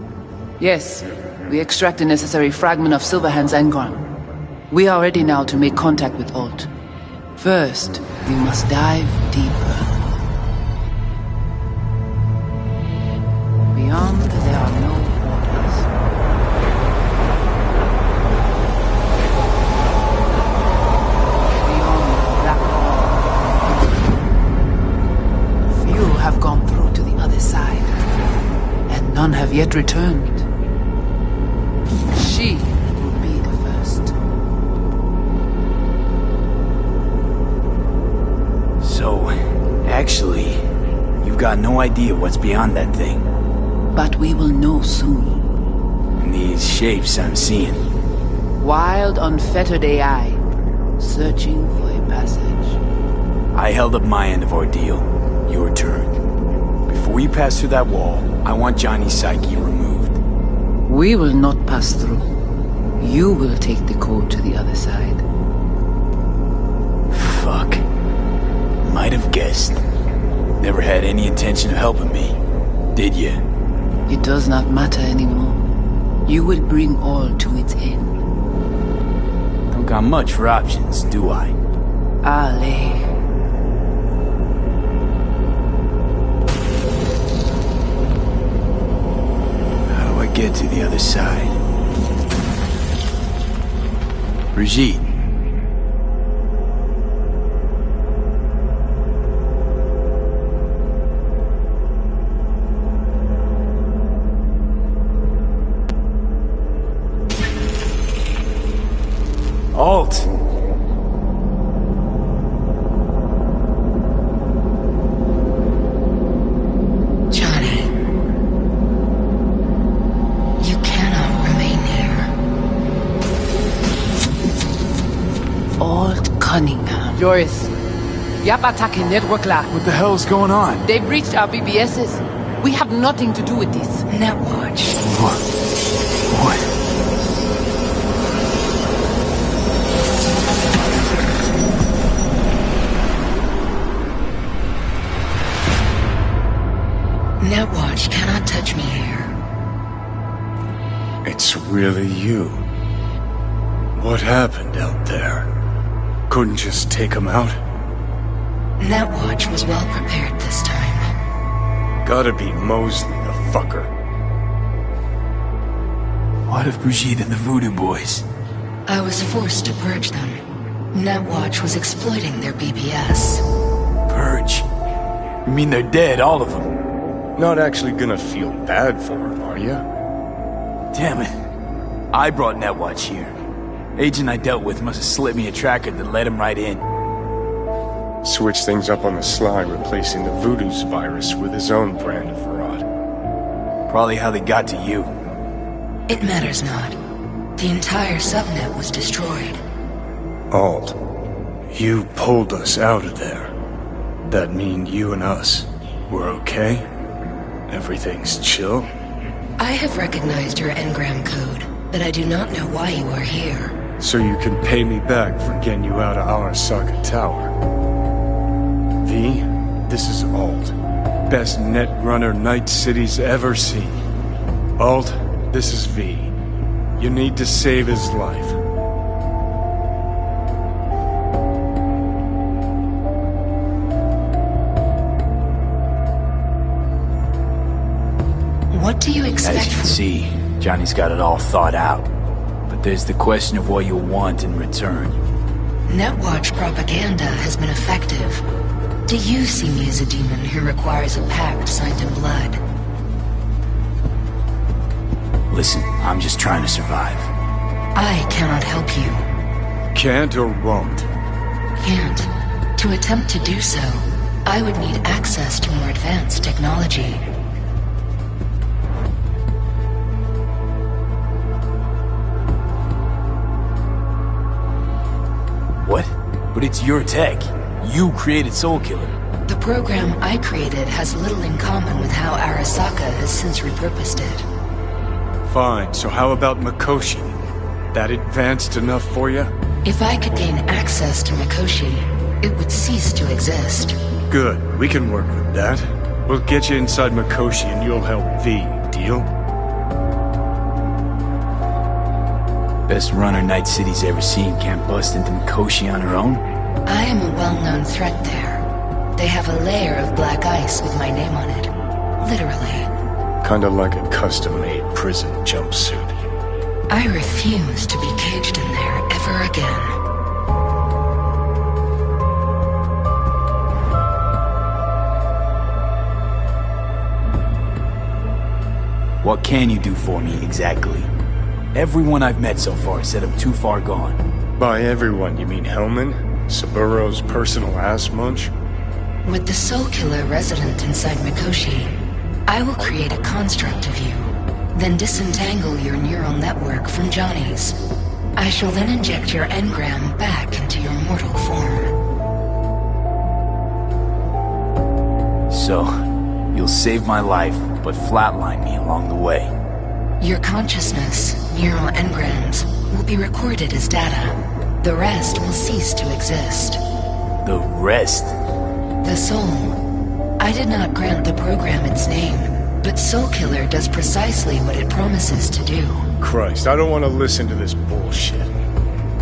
Yes. We extract the necessary fragment of Silverhand's engram. We are ready now to make contact with Alt. First, we must dive deeper. Beyond, there are no borders. Beyond the Black Wall. Few have gone through to the other side, and none have yet returned. She will be the first. So, actually, you've got no idea what's beyond that thing. But we will know soon. And these shapes I'm seeing. Wild, unfettered AI, searching for a passage. I held up my end of ordeal. Your turn. Before you pass through that wall, I want Johnny's psyche removed. We will not pass through. You will take the code to the other side. Fuck. Might have guessed. Never had any intention of helping me. Did you? It does not matter anymore. You will bring all to its end. Don't got much for options, do I? Ale. How do I get to the other side? Brigitte. Alt! Johnny. You cannot remain here. Alt Cunningham. Joris. Yap attacking network lock. What the hell's going on? They breached our BBSs. We have nothing to do with this. Netwatch. What? Netwatch cannot touch me here. It's really you. What happened out there? Couldn't just take him out? Netwatch was well prepared this time. Gotta be Mosley, the fucker. What of Brigitte and the Voodoo Boys? I was forced to purge them. Netwatch was exploiting their BBS. Purge? You mean they're dead, all of them? Not actually gonna feel bad for him, are ya? Damn it. I brought Netwatch here. Agent I dealt with must have slipped me a tracker that let him right in. Switch things up on the sly, replacing the Voodoo's virus with his own brand of fraud. Probably how they got to you. It matters not. The entire subnet was destroyed. Alt, you pulled us out of there. That mean you and us, we're okay? Everything's chill? I have recognized your engram code, but I do not know why you are here. So you can pay me back for getting you out of Arasaka Tower. V, this is Alt. Best netrunner Night City's ever seen. Alt, this is V. You need to save his life. What do you expect? As you can see, Johnny's got it all thought out. But there's the question of what you'll want in return. Netwatch propaganda has been effective. Do you see me as a demon who requires a pact signed in blood? Listen, I'm just trying to survive. I cannot help you. Can't or won't? Can't. To attempt to do so, I would need access to more advanced technology. What? But it's your tech. You created Soulkiller. The program I created has little in common with how Arasaka has since repurposed it. Fine, so how about Mikoshi? That advanced enough for you? If I could gain access to Mikoshi, it would cease to exist. Good, we can work with that. We'll get you inside Mikoshi and you'll help V, deal? Best runner Night City's ever seen can't bust into Mikoshi on her own? I am a well-known threat there. They have a layer of black ice with my name on it. Literally. Kinda like a custom-made prison jumpsuit. I refuse to be caged in there ever again. What can you do for me, exactly? Everyone I've met so far said I'm too far gone. By everyone, you mean Hellman? Saburo's personal ass munch? With the Soulkiller resident inside Mikoshi, I will create a construct of you, then disentangle your neural network from Johnny's. I shall then inject your engram back into your mortal form. So, you'll save my life, but flatline me along the way. Your consciousness, neural engrams, will be recorded as data. The rest will cease to exist. The rest? The soul. I did not grant the program its name, but Soulkiller does precisely what it promises to do. Christ, I don't want to listen to this bullshit.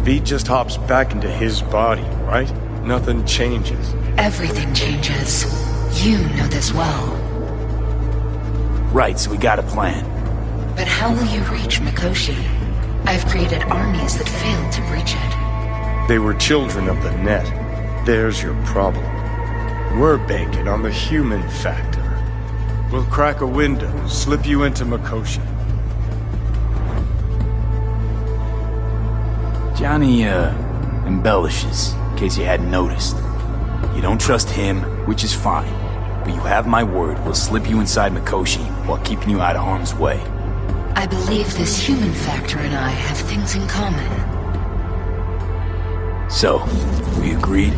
V just hops back into his body, right? Nothing changes. Everything changes. You know this well. Right, so we got a plan. But how will you reach Mikoshi? I've created armies that failed to breach it. They were children of the net. There's your problem. We're banking on the human factor. We'll crack a window, slip you into Mikoshi. Johnny, embellishes, in case you hadn't noticed. You don't trust him, which is fine. But you have my word, we'll slip you inside Mikoshi while keeping you out of harm's way. I believe this human factor and I have things in common. So, we agreed?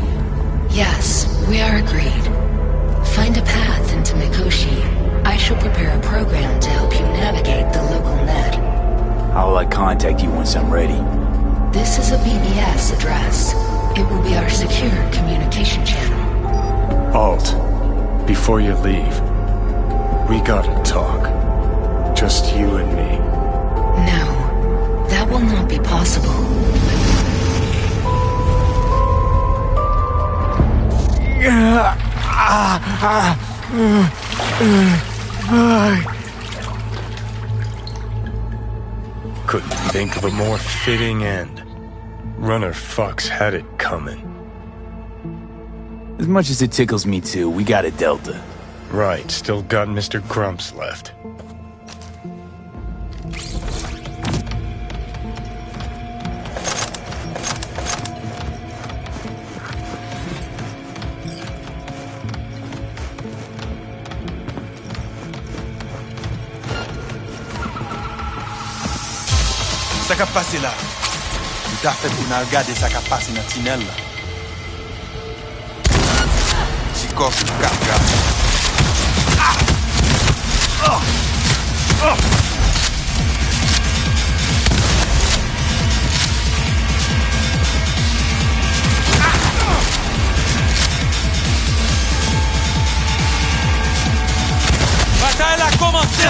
Yes, we are agreed. Find a path into Mikoshi. I shall prepare a program to help you navigate the local net. How will I contact you once I'm ready? This is a BBS address. It will be our secure communication channel. Alt, before you leave, We gotta talk. Just you and me. No, that will not be possible. Couldn't think of a more fitting end. Runner fucks had it coming. As much as it tickles me too, we got a Delta. Right, still got Mr. Grumps left. Ça qu'a passé là. Tout à fait pour nous regarder ça qu'a passé dans le tunnel là. J'y coffre le carga. Bataille a commencé!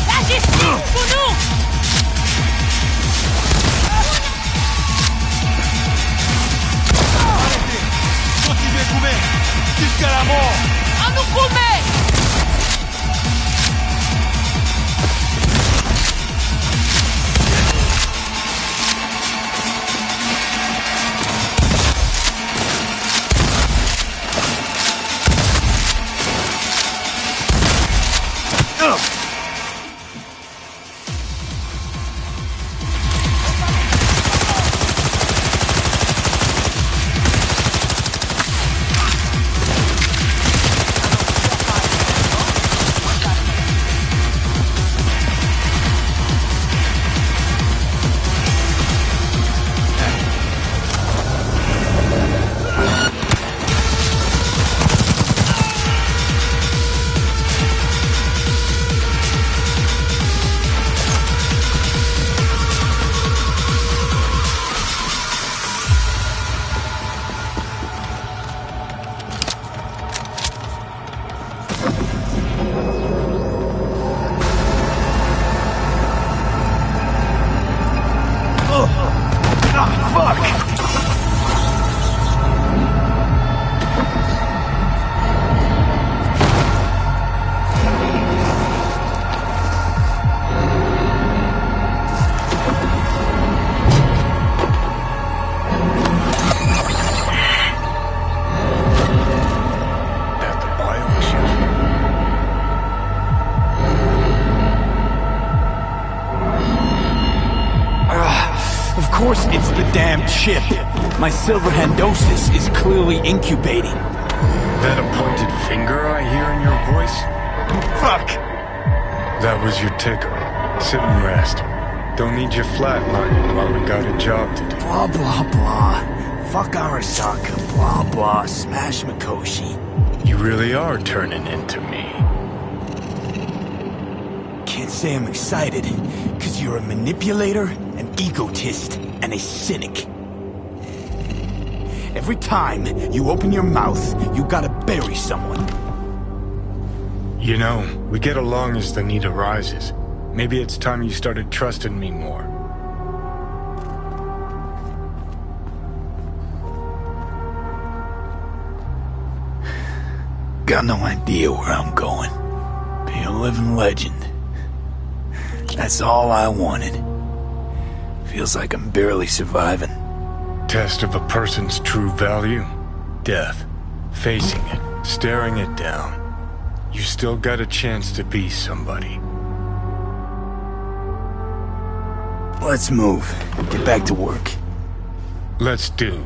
La justice pour nous! Arrêtez! Continuez à couper! Jusqu'à la mort! À nous couper! Of course it's the damn chip. My silverhandosis is clearly incubating. That a pointed finger I hear in your voice? Fuck! That was your ticker. Sit and rest. Don't need you flatlining while we got a job to do. Blah, blah, blah. Fuck Arasaka, blah, blah. Smash Mikoshi. You really are turning into me. Can't say I'm excited, because you're a manipulator, an egotist, and a cynic. Every time you open your mouth, you gotta bury someone. You know, we get along as the need arises. Maybe it's time you started trusting me more. Got no idea where I'm going. Be a living legend. That's all I wanted. Feels like I'm barely surviving. Test of a person's true value? Death. Facing it. Staring it down. You still got a chance to be somebody. Let's move. Get back to work. Let's do.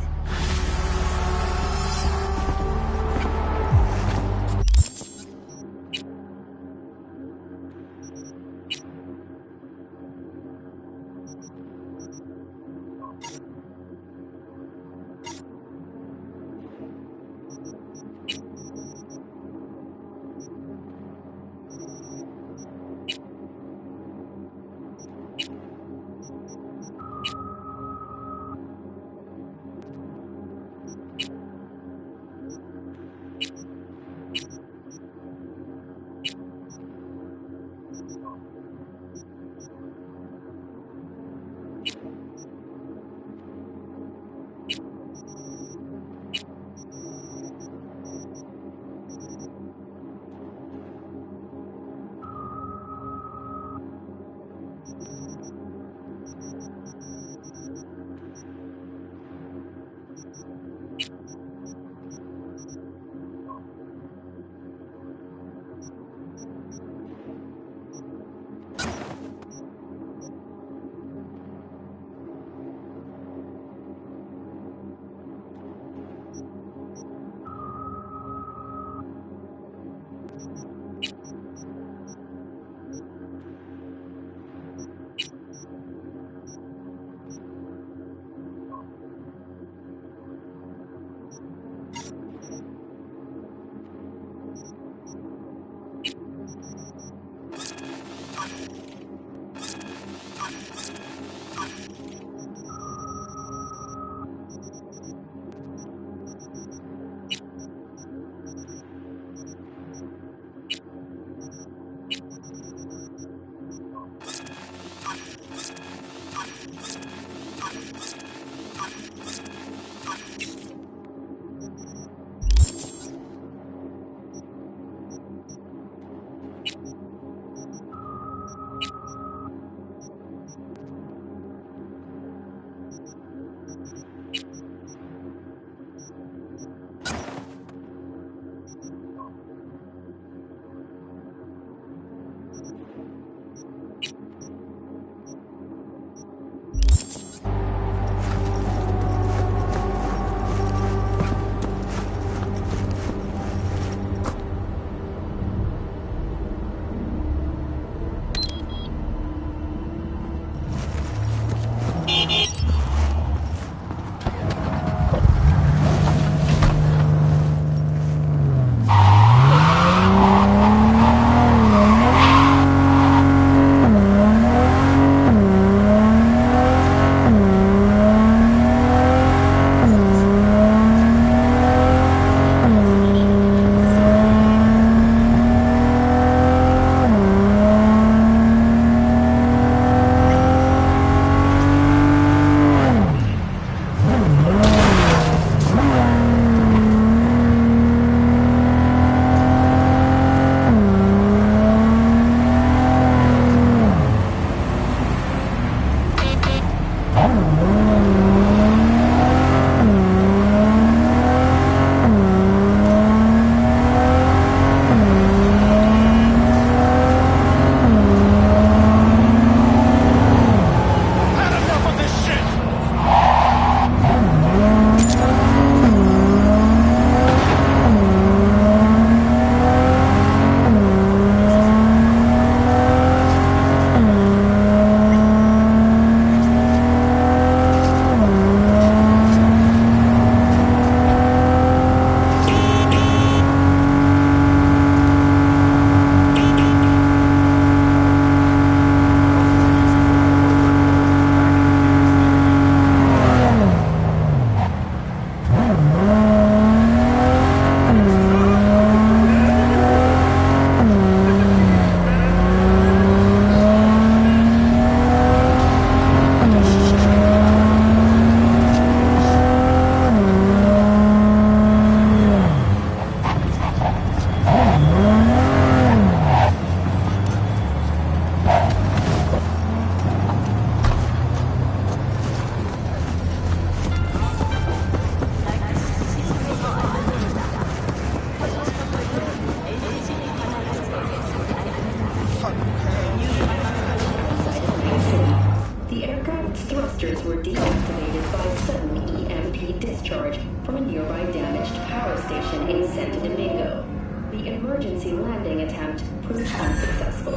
discharge from a nearby damaged power station in Santo Domingo. The emergency landing attempt proved unsuccessful.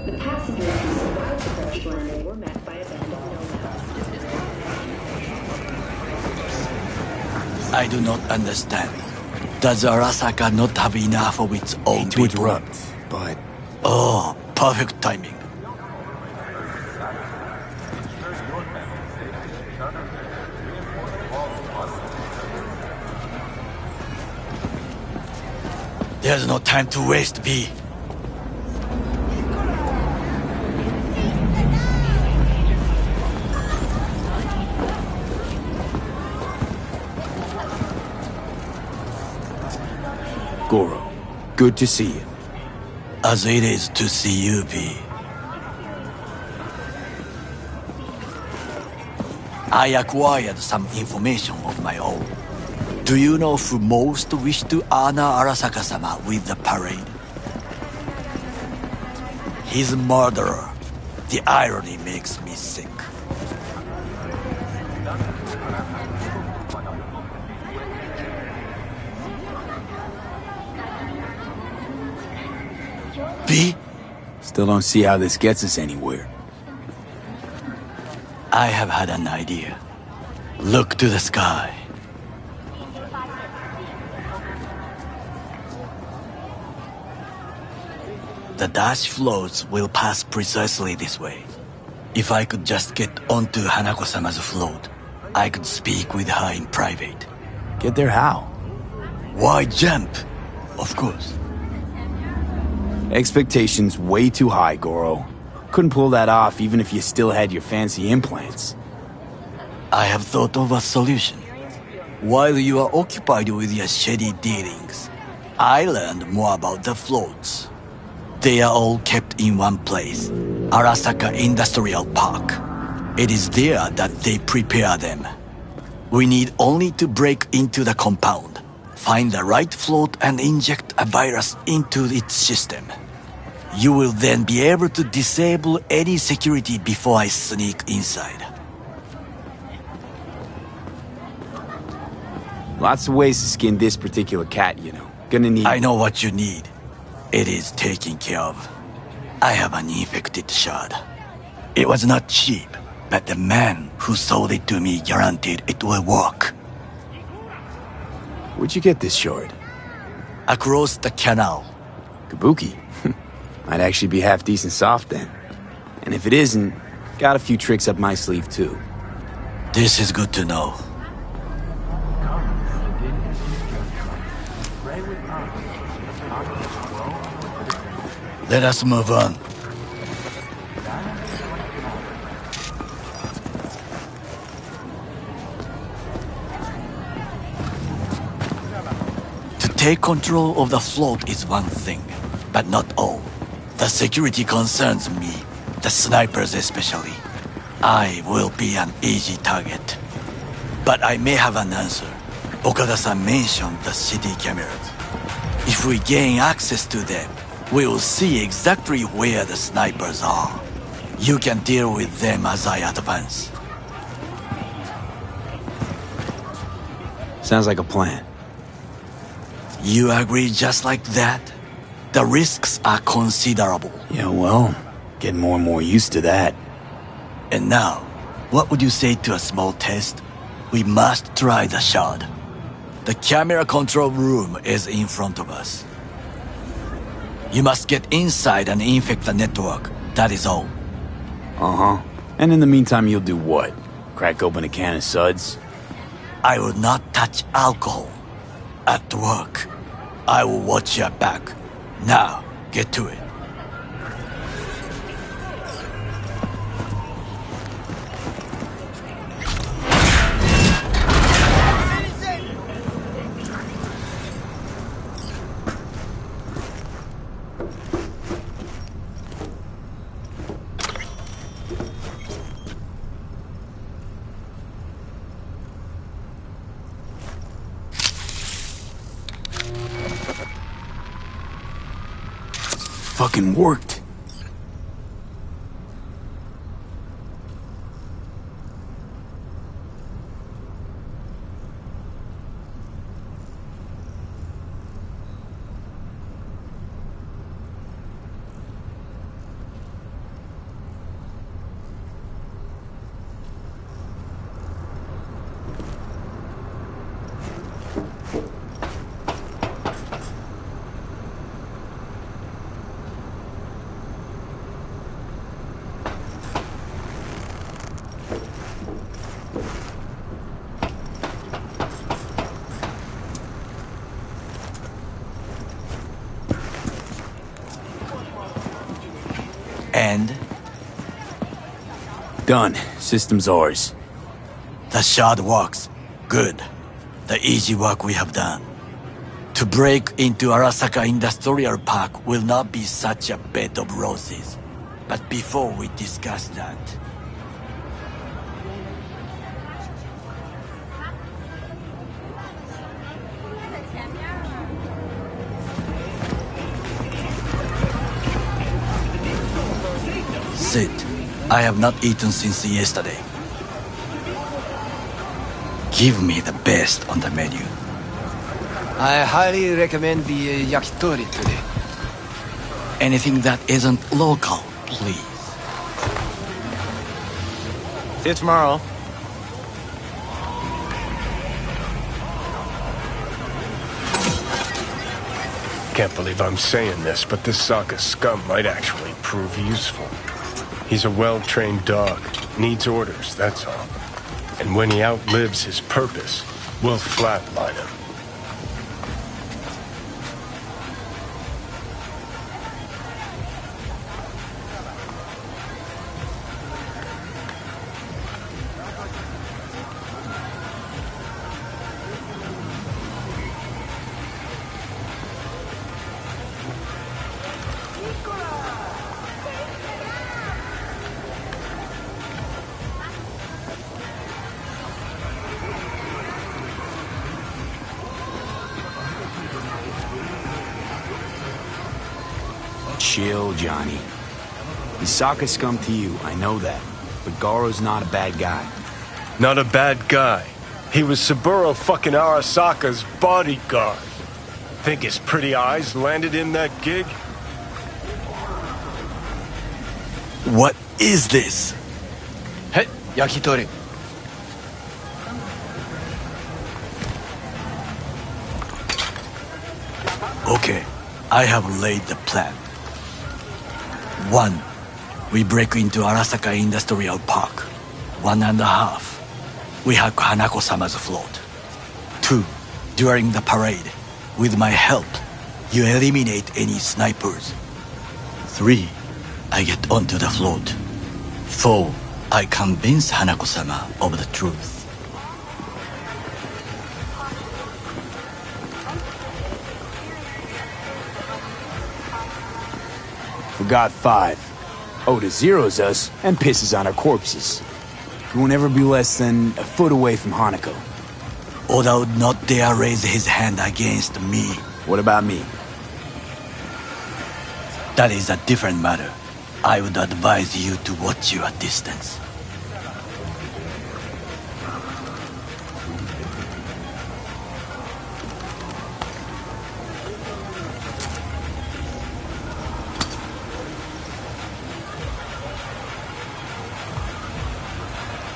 The passengers who survived the crash landing were met by a band of nomads. I do not understand. Does Arasaka not have enough of its own to interrupt, but... Oh, perfect timing. There's no time to waste, B. Goro, good to see you. As it is to see you, B. I acquired some information of my own. Do you know who most wish to honor Arasaka-sama with the parade? His murderer. The irony makes me sick. B? Still don't see how this gets us anywhere. I have had an idea. Look to the sky. The dash floats will pass precisely this way. If I could just get onto Hanako-sama's float, I could speak with her in private. Get there how? Why jump? Of course. Expectations way too high, Goro. Couldn't pull that off even if you still had your fancy implants. I have thought of a solution. While you are occupied with your shady dealings, I learned more about the floats. They are all kept in one place, Arasaka Industrial Park. It is there that they prepare them. We need only to break into the compound, find the right float and inject a virus into its system. You will then be able to disable any security before I sneak inside. Lots of ways to skin this particular cat, you know. Gonna need... I know what you need. It is taken care of. I have an infected shard. It was not cheap, but the man who sold it to me guaranteed it will work. Where'd you get this shard? Across the canal. Kabuki? Might actually be half decent soft then. And if it isn't, got a few tricks up my sleeve too. This is good to know. Let us move on. To take control of the float is one thing, but not all. The security concerns me, the snipers especially. I will be an easy target. But I may have an answer. Okada-san mentioned the city cameras. If we gain access to them, we will see exactly where the snipers are. You can deal with them as I advance. Sounds like a plan. You agree just like that? The risks are considerable. Yeah, well, getting more and more used to that. And now, what would you say to a small test? We must try the shard. The camera control room is in front of us. You must get inside and infect the network. That is all. Uh-huh. And in the meantime, you'll do what? Crack open a can of suds? I will not touch alcohol. At work, I will watch your back. Now, get to it. Fucking worked. And? Done. System's ours. The shard works. Good. The easy work we have done. To break into Arasaka Industrial Park will not be such a bed of roses. But before we discuss that... Sit. I have not eaten since yesterday. Give me the best on the menu. I highly recommend the yakitori today. Anything that isn't local, please. See you tomorrow. Can't believe I'm saying this, but this Sokka scum might actually prove useful. He's a well-trained dog. Needs orders, that's all. And when he outlives his purpose, we'll flatline him. Chill, Johnny. He's Sokka scum to you, I know that. But Garo's not a bad guy. Not a bad guy. He was Saburo fucking Arasaka's bodyguard. Think his pretty eyes landed in that gig? What is this? Hey, yakitori. Okay, I have laid the plan. 1. We break into Arasaka Industrial Park. 1.5. We hack Hanako-sama's float. 2. During the parade, with my help, you eliminate any snipers. 3. I get onto the float. 4. I convince Hanako-sama of the truth. Forgot 5. Oda zeroes us and pisses on our corpses. He won't ever be less than a foot away from Hanako. Oda would not dare raise his hand against me. What about me? That is a different matter. I would advise you to watch your distance.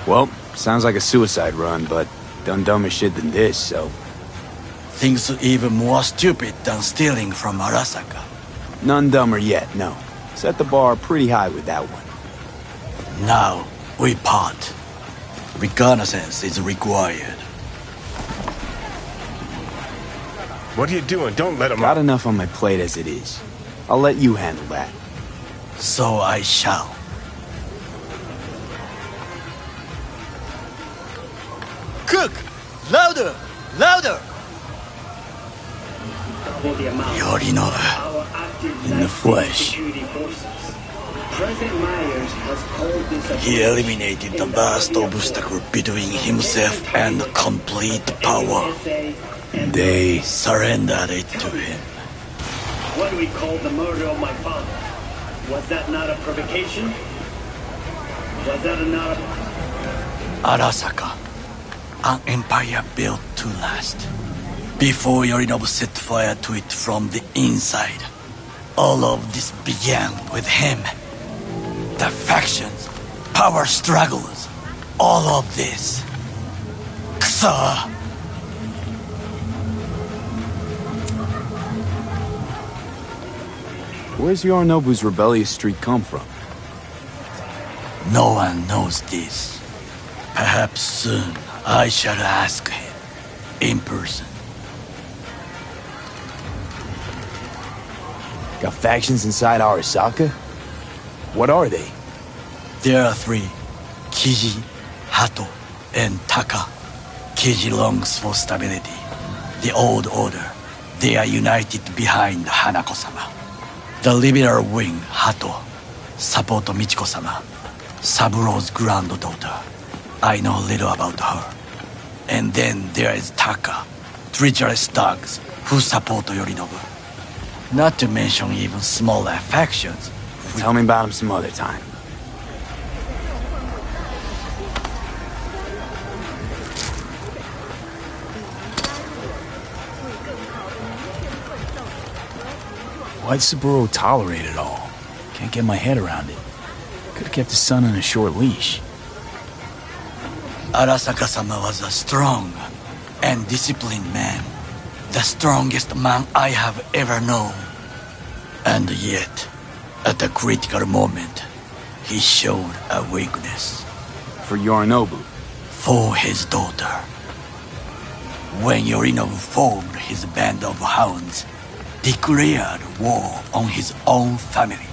Well, sounds like a suicide run, but done dumber shit than this, so... Things even more stupid than stealing from Arasaka. None dumber yet, no. Set the bar pretty high with that one. Now, we part. Reconnaissance is required. What are you doing? Don't let him Got up. enough on my plate as it is. I'll let you handle that. So I shall. Cook! Louder! Louder! Yorinobu, in the flesh. He eliminated the last obstacle between himself and complete power. They surrendered it to him. What do we call the murder of my father? Was that not a provocation? Was that not a... Arasaka, an empire built to last. Before Yorinobu set fire to it from the inside, all of this began with him. The factions, power struggles, all of this. Kusa! Where's Yorinobu's rebellious streak come from? No one knows this. Perhaps soon I shall ask him in person. Got factions inside Arasaka? What are they? There are three: Kiji, Hato, and Taka. Kiji longs for stability. The old order. They are united behind Hanako-sama. The liberal wing, Hato, support Michiko-sama, Saburo's granddaughter. I know little about her. And then there is Taka, treacherous thugs who support Yorinobu. Not to mention even smaller factions. Tell me about him some other time. Why'd Saburo tolerate it all? Can't get my head around it. Could've kept his son on a short leash. Arasaka-sama was a strong and disciplined man. The strongest man I have ever known. And yet, at a critical moment, he showed a weakness. For Yorinobu? For his daughter. When Yorinobu formed his band of hounds, declared war on his own family,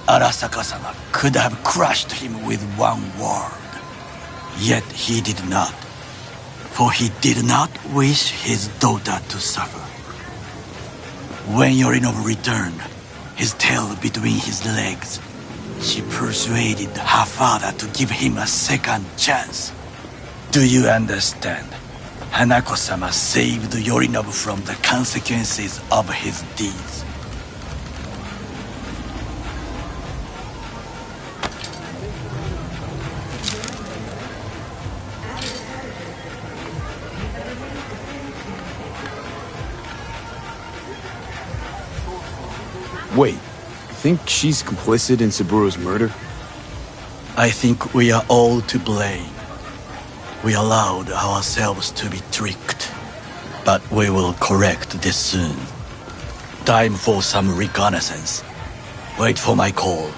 Arasaka-sama could have crushed him with one word. Yet he did not, for he did not wish his daughter to suffer. When Yorinobu returned, his tail between his legs, she persuaded her father to give him a second chance. Do you understand? Hanako-sama saved Yorinobu from the consequences of his deeds. Wait, you think she's complicit in Saburo's murder? I think we are all to blame. We allowed ourselves to be tricked. But we will correct this soon. Time for some reconnaissance. Wait for my call.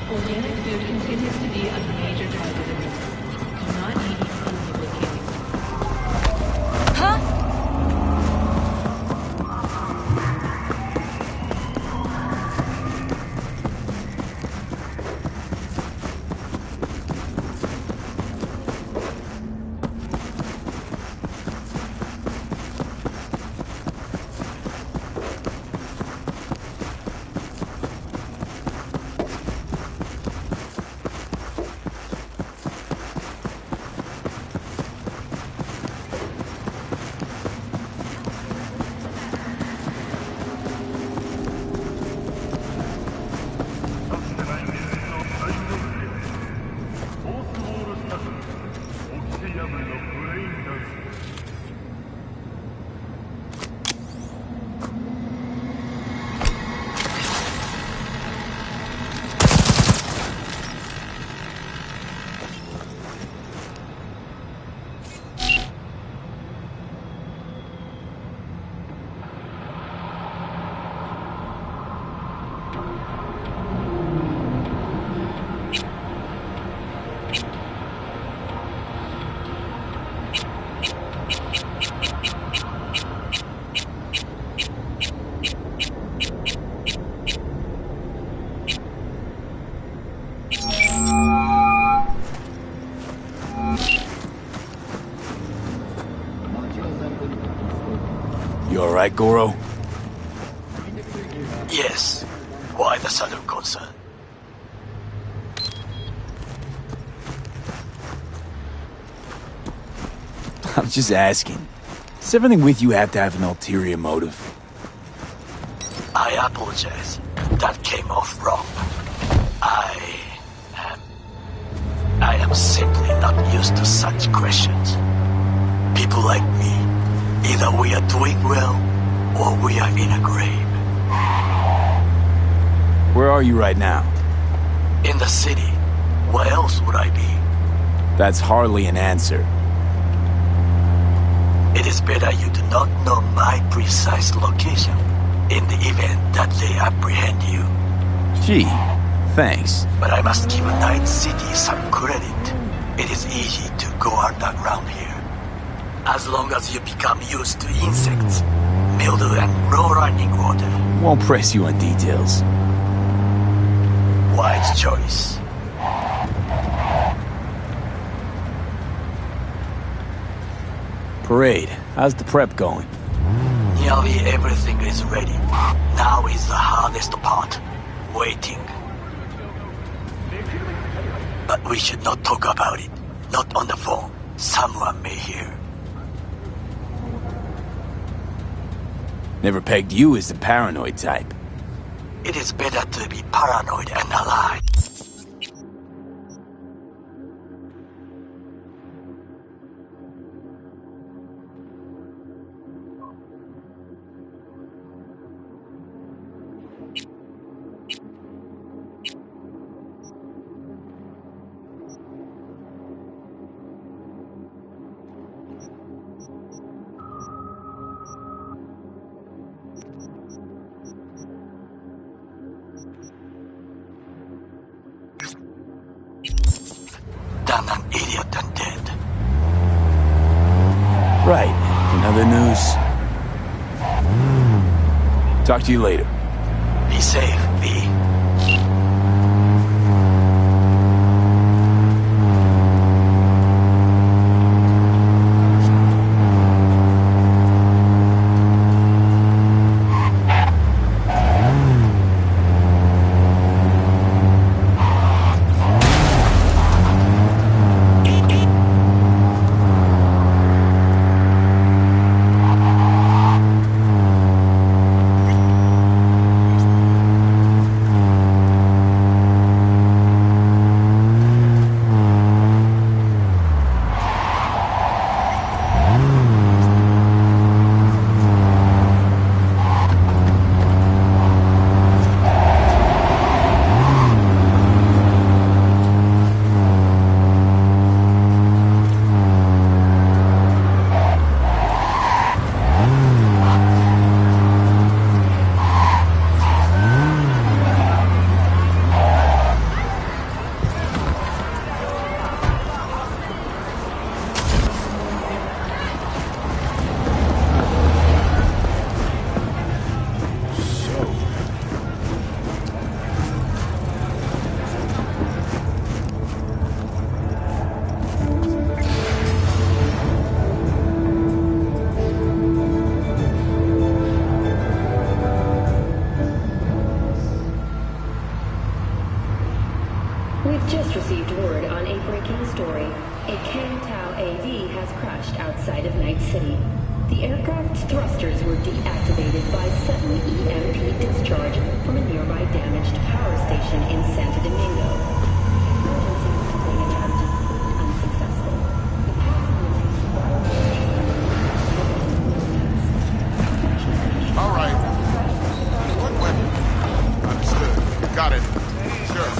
Organic food continues to be a major driver of this. Do not eat food with chemicals. Huh? You alright, Goro? Yes. Why the sudden concern? I'm just asking. Does everything with you have to have an ulterior motive? I apologize. That came off wrong. I am simply not used to such questions. People like me, either we are doing well, or we are in a grave. Where are you right now? In the city. Where else would I be? That's hardly an answer. It is better you do not know my precise location, in the event that they apprehend you. Gee, thanks. But I must give Night City some credit. It is easy to go underground here. As long as you become used to insects, mildew and low running water. Won't press you on details. Wise choice. Parade, how's the prep going? Nearly everything is ready. Now is the hardest part. Waiting. But we should not talk about it. Not on the phone. Someone may hear. Never pegged you as the paranoid type. It is better to be paranoid and alive. Than an idiot and dead. Right. In other news, Talk to you later. Be safe, V. We've just received word on a breaking story. A K-Tau AV has crashed outside of Night City. The aircraft's thrusters were deactivated by sudden EMP discharge from a nearby damaged power station in Santo Domingo. Emergency landing attempt unsuccessful. The All right. What weapon? Understood. Got it. Sure.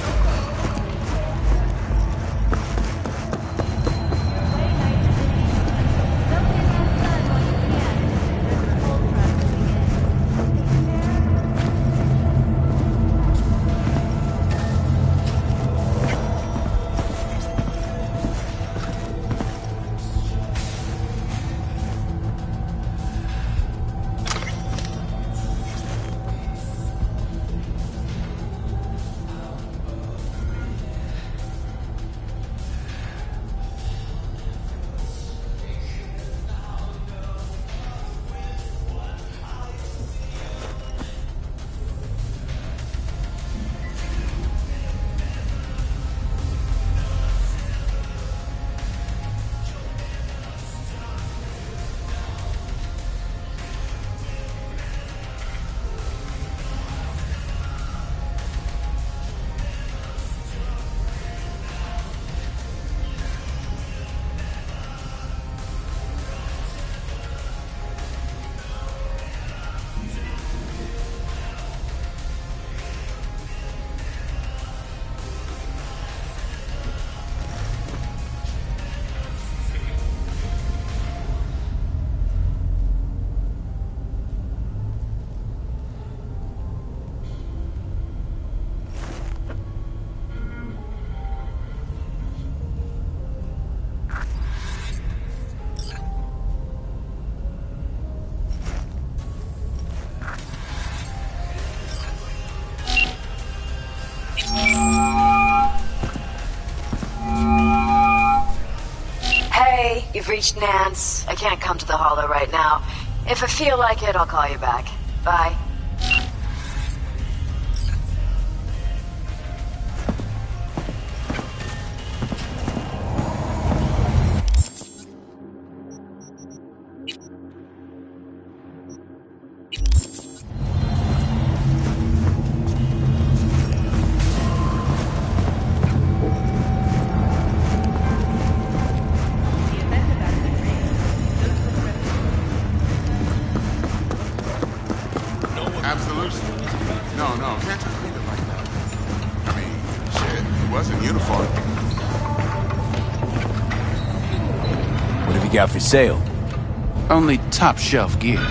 Hey, you've reached Nance. I can't come to the Hollow right now. If I feel like it, I'll call you back. Bye. Absolutely. No, can't you read it like that? I mean, shit, he was in uniform. What have you got for sale? Only top shelf gear.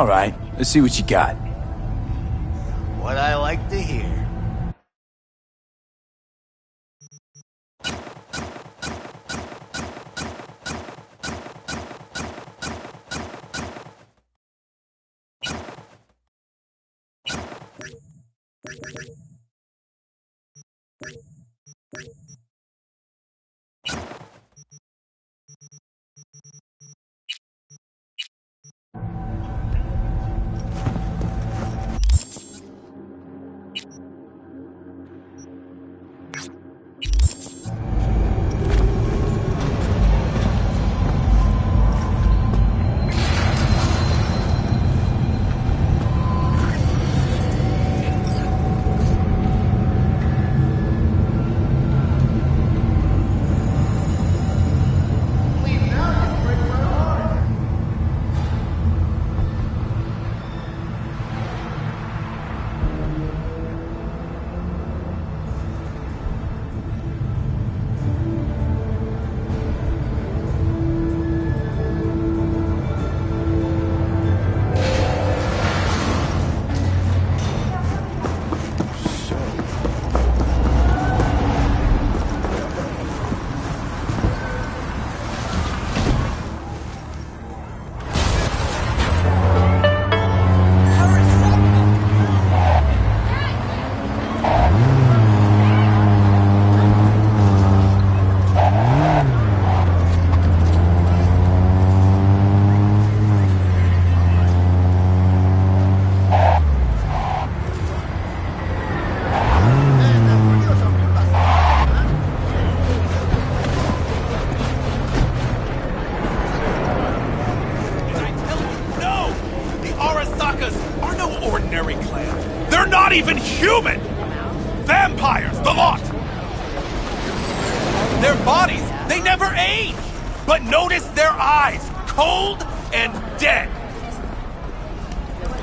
All right, let's see what you got. What I like to hear. Not even human! Vampires, the lot! Their bodies, they never age! But notice their eyes, cold and dead.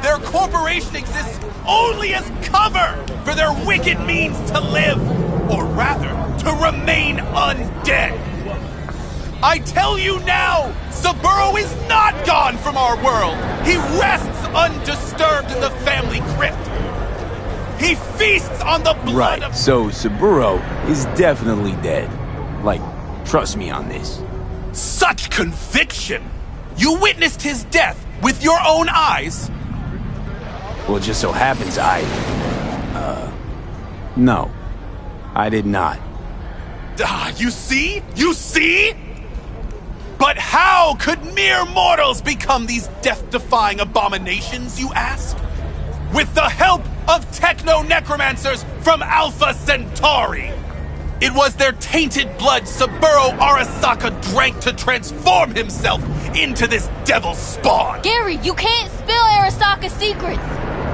Their corporation exists only as cover for their wicked means to live, or rather, to remain undead. I tell you now, Saburo is not gone from our world. He rests undisturbed in the family crypt. He feasts on the blood of... So Saburo is definitely dead. Like, trust me on this. Such conviction! You witnessed his death with your own eyes? Well, it just so happens no. I did not. You see? You see? But how could mere mortals become these death-defying abominations, you ask? With the help of techno-necromancers from Alpha Centauri! It was their tainted blood Saburo Arasaka drank to transform himself into this devil spawn! Gary, you can't spill Arasaka's secrets!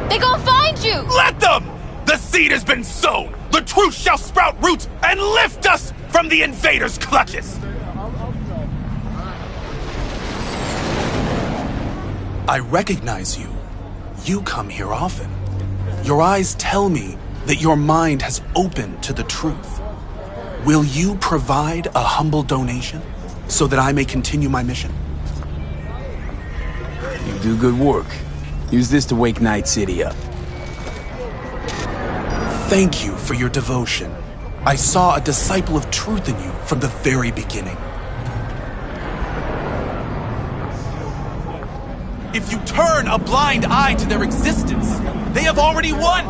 They gonna find you! Let them! The seed has been sown! The truth shall sprout roots and lift us from the invaders' clutches! I recognize you. You come here often. Your eyes tell me that your mind has opened to the truth. Will you provide a humble donation so that I may continue my mission? You do good work. Use this to wake Night City up. Thank you for your devotion. I saw a disciple of truth in you from the very beginning. If you turn a blind eye to their existence, they have already won!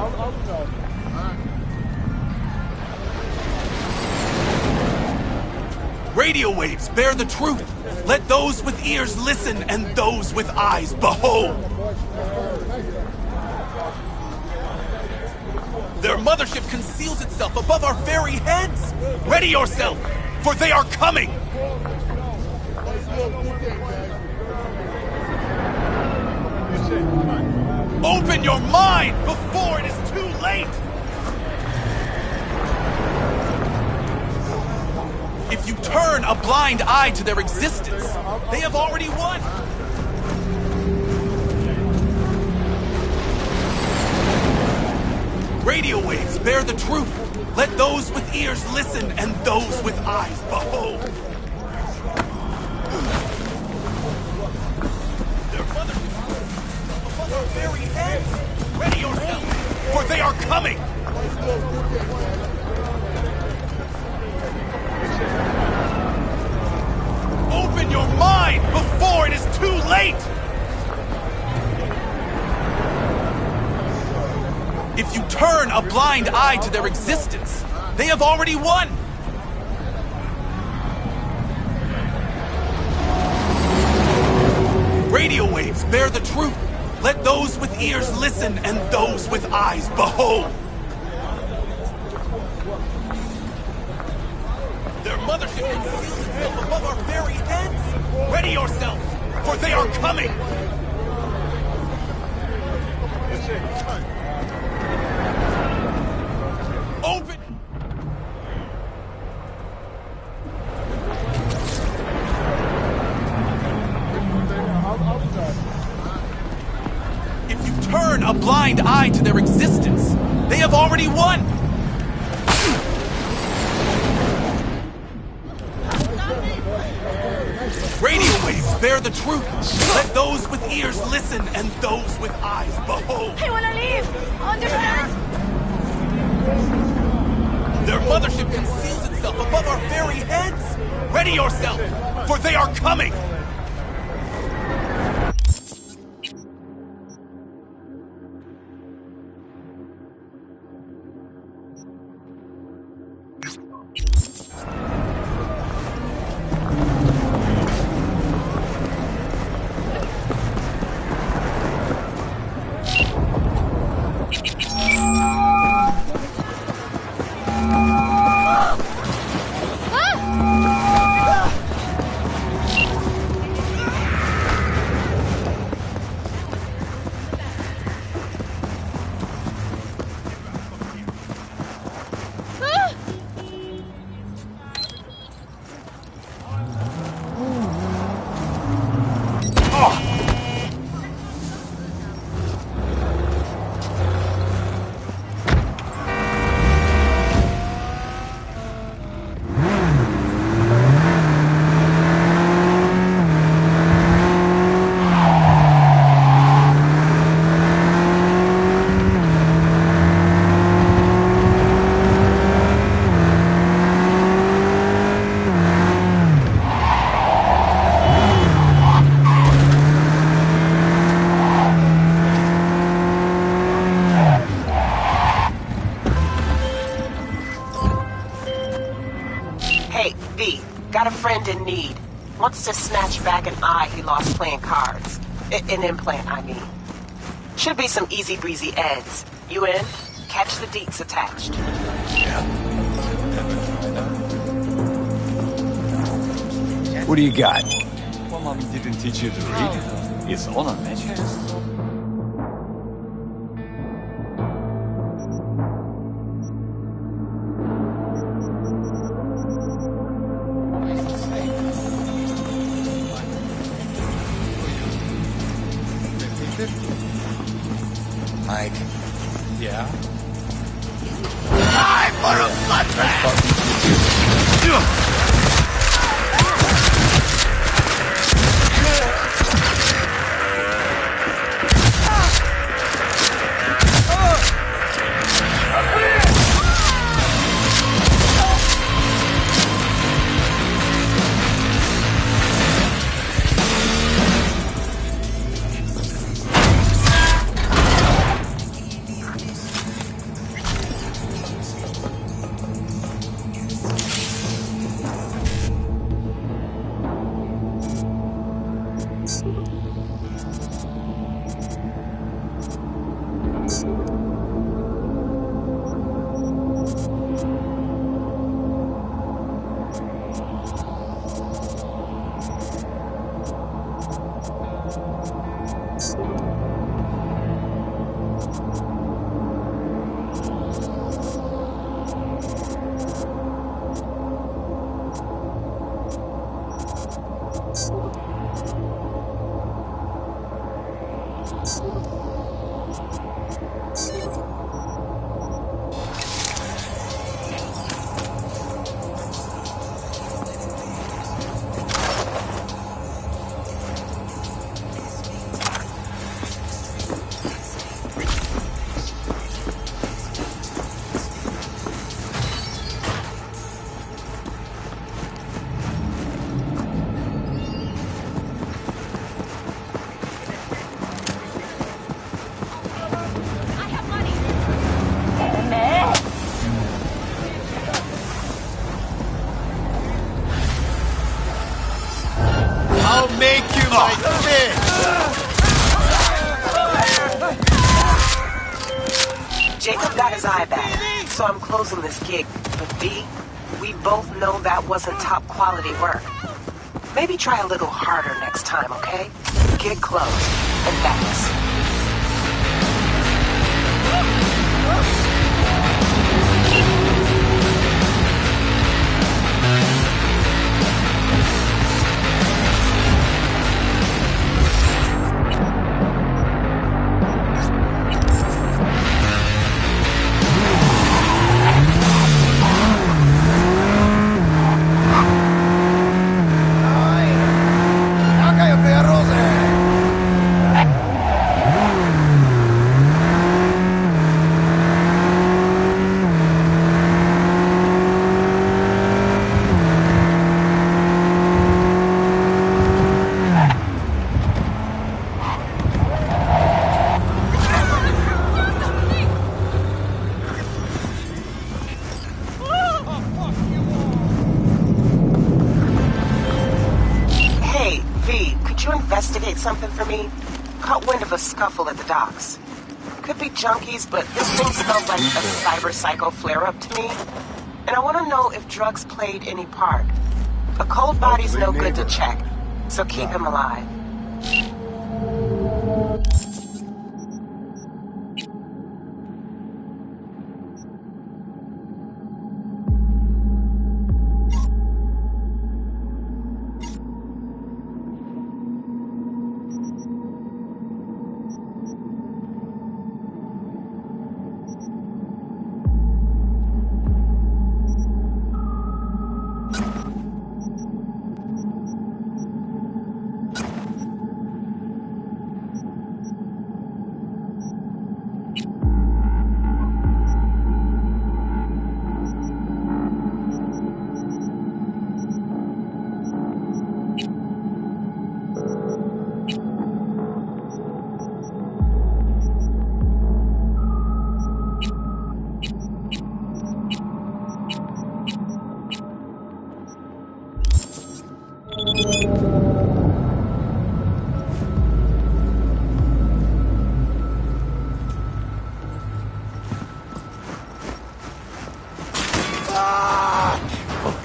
Radio waves bear the truth. Let those with ears listen and those with eyes behold. Their mothership conceals itself above our very heads. Ready yourself, for they are coming! Open your mind before it is too late! If you turn a blind eye to their existence, they have already won! Radio waves bear the truth. Let those with ears listen and those with eyes behold. Their mother our very heads! Ready yourself, for they are coming! Open your mind before it is too late! If you turn a blind eye to their existence, they have already won! Radio waves bear the truth. Let those with ears listen and those with eyes behold. Their mothership conceals itself above our very heads. Ready yourself, for they are coming! Open! If you turn a blind eye to their existence, they have already won! Radio waves bear the truth. Let those with ears listen and those with eyes behold. I wanna leave! Understand? Their mothership conceals itself above our very heads. Ready yourself, for they are coming! Got a friend in need. Wants to snatch back an eye he lost playing cards. An implant, I mean. Should be some easy breezy eds. You in? Catch the deets attached. What do you got? Well, Mommy didn't teach you to read. It's all on magic. Mike. Yeah? Time for a bloodbath! my bitch! Jacob got his eye back, so I'm closing this gig. But V, we both know that wasn't top quality work. Maybe try a little harder next time, okay? Gig closed. And thanks. Something for me? Caught wind of a scuffle at the docks. Could be junkies, but this thing smells like a cyber psycho flare-up to me. And I want to know if drugs played any part. A cold body's no good to check, so keep him alive.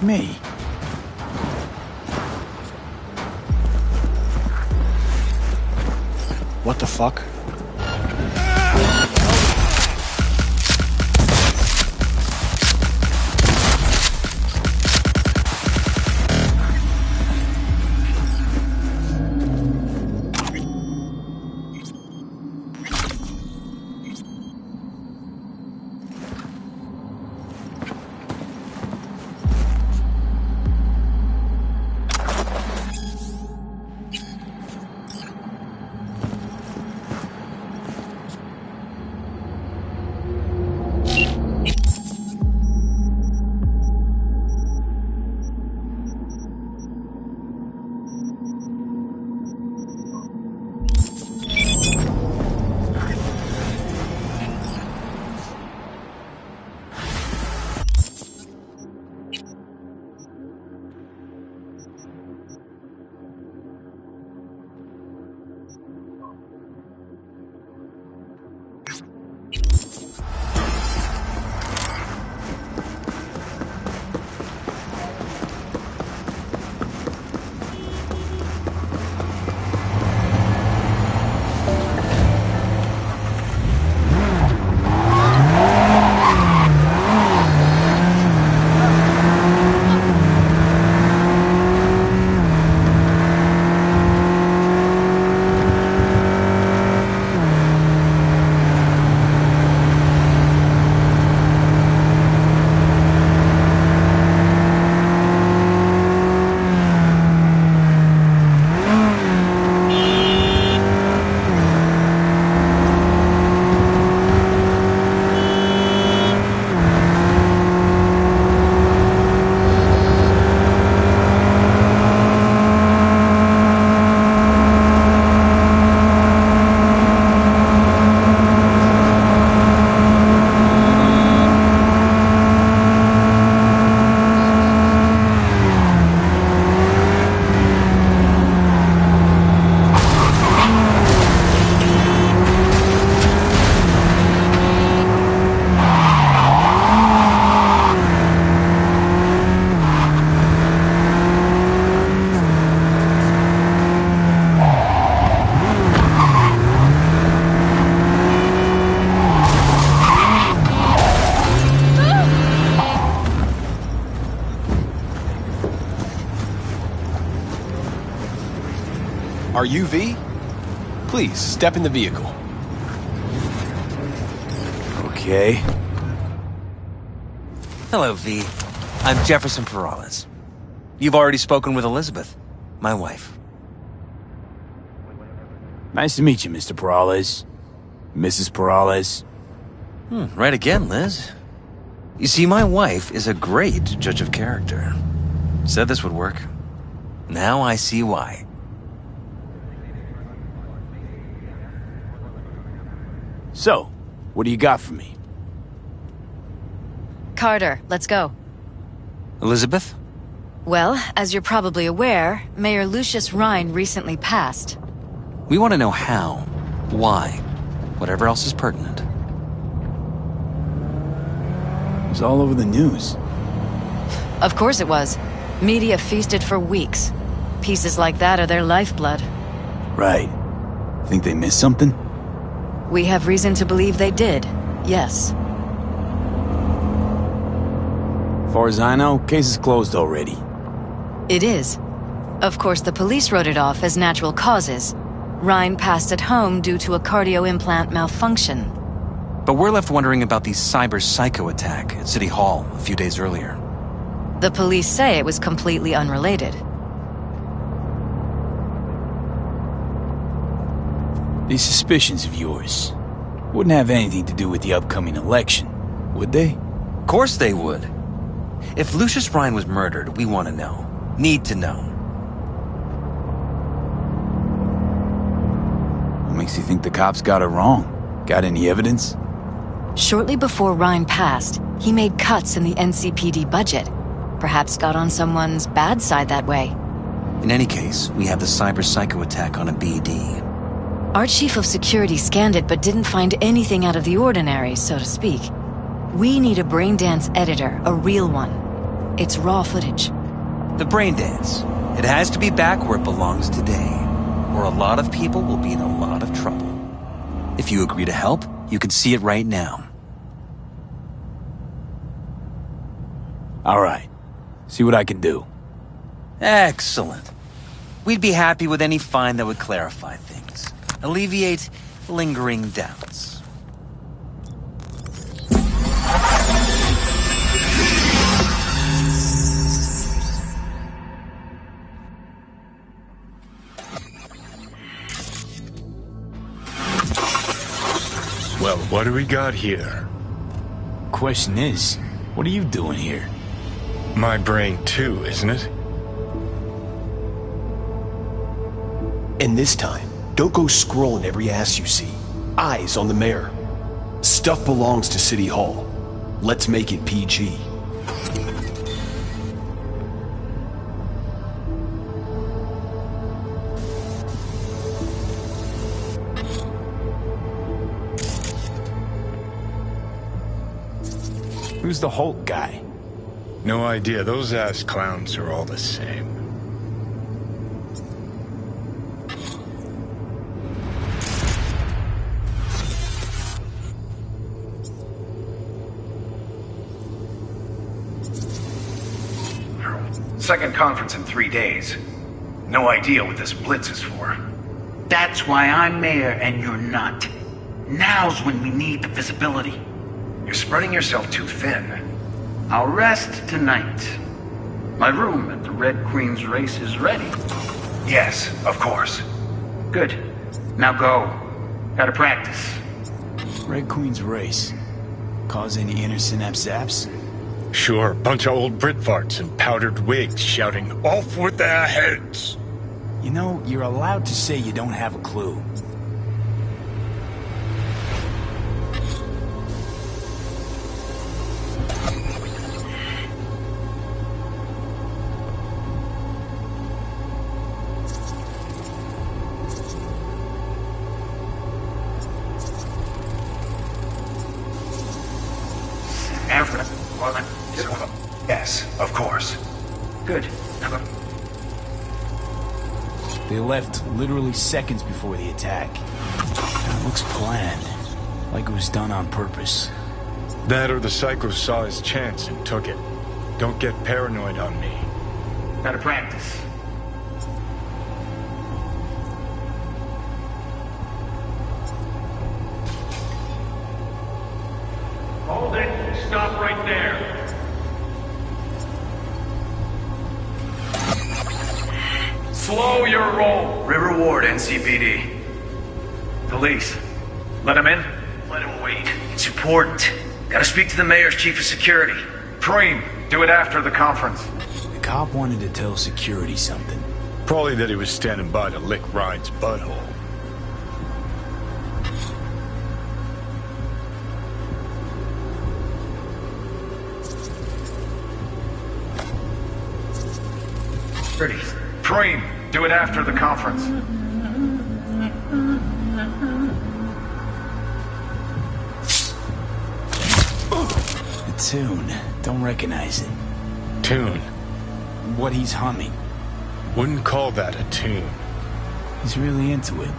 Me. What the fuck? Are you V? Please, step in the vehicle. Okay. Hello, V. I'm Jefferson Perales. You've already spoken with Elizabeth, my wife. Nice to meet you, Mr. Perales. Mrs. Perales. Right again, Liz. You see, my wife is a great judge of character. Said this would work. Now I see why. So, what do you got for me? Carter, let's go. Elizabeth? Well, as you're probably aware, Mayor Lucius Rhine recently passed. We want to know how, why, whatever else is pertinent. It was all over the news. Of course it was. Media feasted for weeks. Pieces like that are their lifeblood. Right. Think they missed something? We have reason to believe they did, yes. Far as I know, case is closed already. It is. Of course, the police wrote it off as natural causes. Rhine passed at home due to a cardio implant malfunction. But we're left wondering about the cyber psycho attack at City Hall a few days earlier. The police say it was completely unrelated. These suspicions of yours wouldn't have anything to do with the upcoming election, would they? Of course they would. If Lucius Rhine was murdered, we want to know. Need to know. What makes you think the cops got it wrong? Got any evidence? Shortly before Rhine passed, he made cuts in the NCPD budget. Perhaps got on someone's bad side that way. In any case, we have the cyber psycho attack on a BD. Our chief of security scanned it but didn't find anything out of the ordinary, so to speak. We need a braindance editor, a real one. It's raw footage. The braindance. It has to be back where it belongs today, or a lot of people will be in a lot of trouble. If you agree to help, you can see it right now. All right. See what I can do. Excellent. We'd be happy with any find that would clarify things. Alleviate lingering doubts. Well, what do we got here? Question is, what are you doing here? My brain too, isn't it? And this time, don't go scrolling every ass you see. Eyes on the mayor. Stuff belongs to City Hall. Let's make it PG. Who's the Hulk guy? No idea. Those ass clowns are all the same. Second conference in 3 days. No idea what this blitz is for. That's why I'm mayor and you're not. Now's when we need the visibility. You're spreading yourself too thin. I'll rest tonight. My room at the Red Queen's race is ready. Yes, of course. Good. Now go. Gotta practice. Red Queen's race. Cause any inner synapse zaps? Sure, bunch of old Brit farts in powdered wigs shouting, "Off with their heads!" You know, you're allowed to say you don't have a clue. Yes, of course. Good. Now go. They left literally seconds before the attack. It looks planned, like it was done on purpose. That or the psycho saw his chance and took it. Don't get paranoid on me. Gotta practice. Hold it. Stop right there. Slow your roll. River Ward, NCPD. Police. Let him in? Let him wait. It's important. Gotta speak to the mayor's chief of security. Preem, do it after the conference. The cop wanted to tell security something. Probably that he was standing by to lick Ryan's butthole. Ready. Preem, do it after the conference. The tune. Don't recognize it. Tune? What he's humming. Wouldn't call that a tune. He's really into it.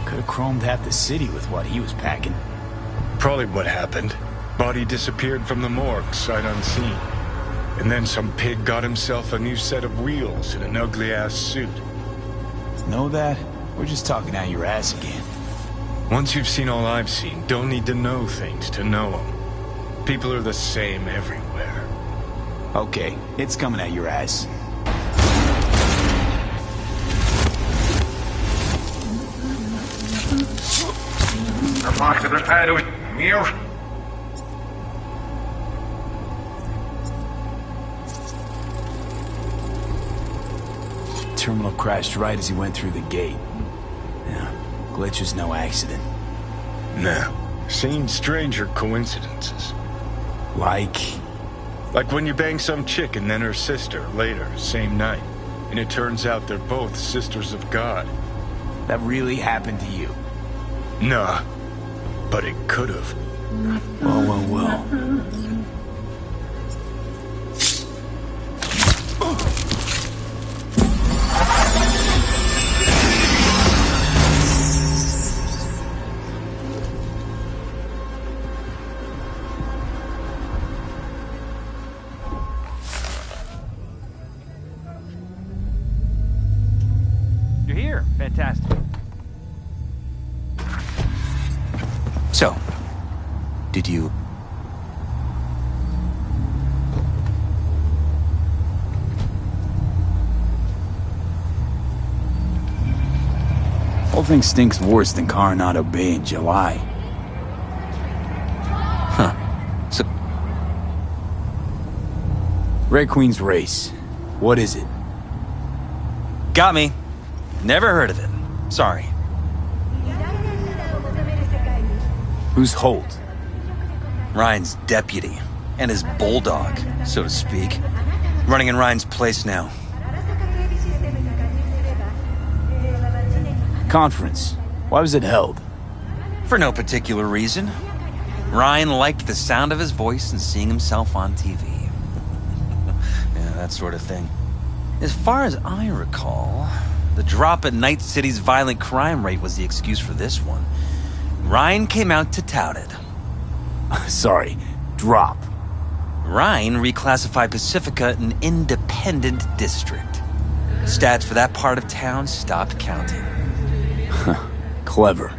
Could've chromed half the city with what he was packing. Probably what happened. Body disappeared from the morgue, sight unseen. And then some pig got himself a new set of wheels and an ugly-ass suit. Know that? We're just talking out your ass again. Once you've seen all I've seen, don't need to know things to know them. People are the same everywhere. Okay, it's coming at your ass. Terminal crashed right as he went through the gate. Yeah, glitch was no accident. Nah, seems stranger coincidences. Like when you bang some chick and then her sister later, same night. And it turns out they're both sisters of God. That really happened to you? Nah, but it could've. Well. You're here. Fantastic. So, did you... Whole thing stinks worse than Coronado Bay in July. Huh. So... Red Queen's race. What is it? Got me. Never heard of it. Sorry. Who's Holt? Ryan's deputy. And his bulldog, so to speak. Running in Ryan's place now. Conference. Why was it held? For no particular reason. Ryan liked the sound of his voice and seeing himself on TV. Yeah, that sort of thing. As far as I recall, the drop at Night City's violent crime rate was the excuse for this one. Ryan came out to tout it. Sorry, drop. Ryan reclassified Pacifica an independent district. Stats for that part of town stopped counting. Clever.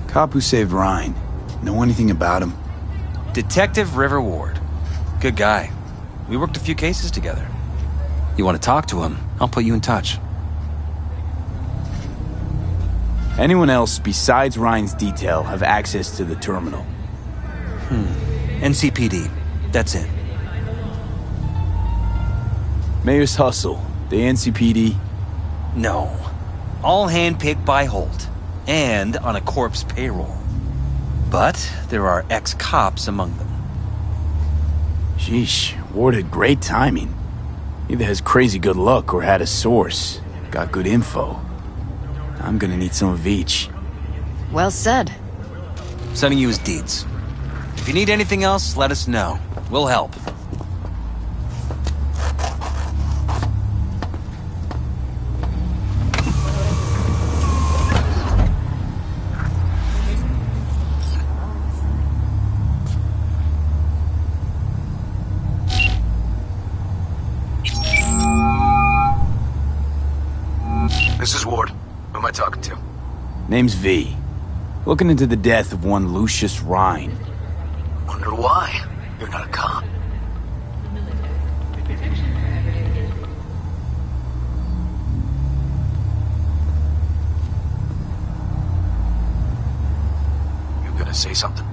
Cop who saved Ryan. Know anything about him? Detective River Ward. Good guy. We worked a few cases together. You want to talk to him, I'll put you in touch. Anyone else besides Ryan's detail have access to the terminal? NCPD. That's it. Mayor's Hustle. The NCPD? No. All handpicked by Holt. And on a corpse payroll. But there are ex-cops among them. Sheesh, Ward had great timing. Either has crazy good luck or had a source. Got good info. I'm gonna need some of each. Well said. Sending you his deeds. If you need anything else, let us know. We'll help. This is Ward. Who am I talking to? Name's V. Looking into the death of one Lucius Rhine. Wonder why? You're not a cop. You gonna say something?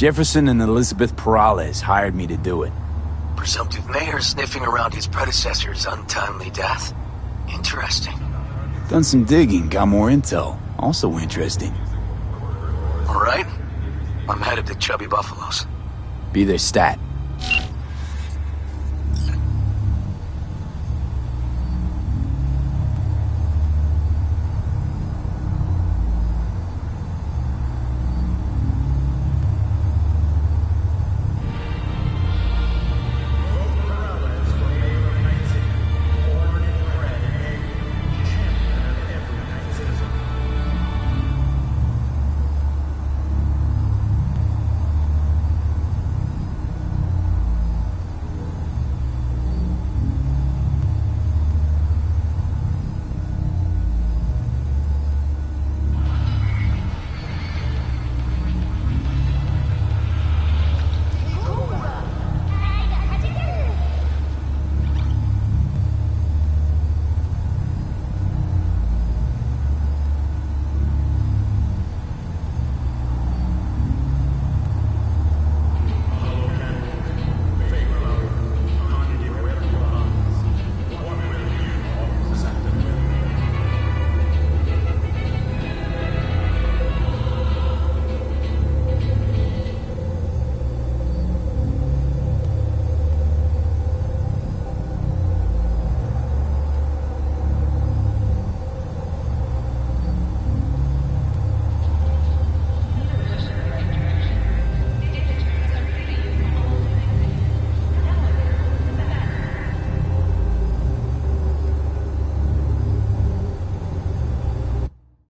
Jefferson and Elizabeth Perales hired me to do it. Presumptive mayor sniffing around his predecessor's untimely death. Interesting. Done some digging, got more intel. Also interesting. All right. I'm headed to Chubby Buffaloes. Be there stat.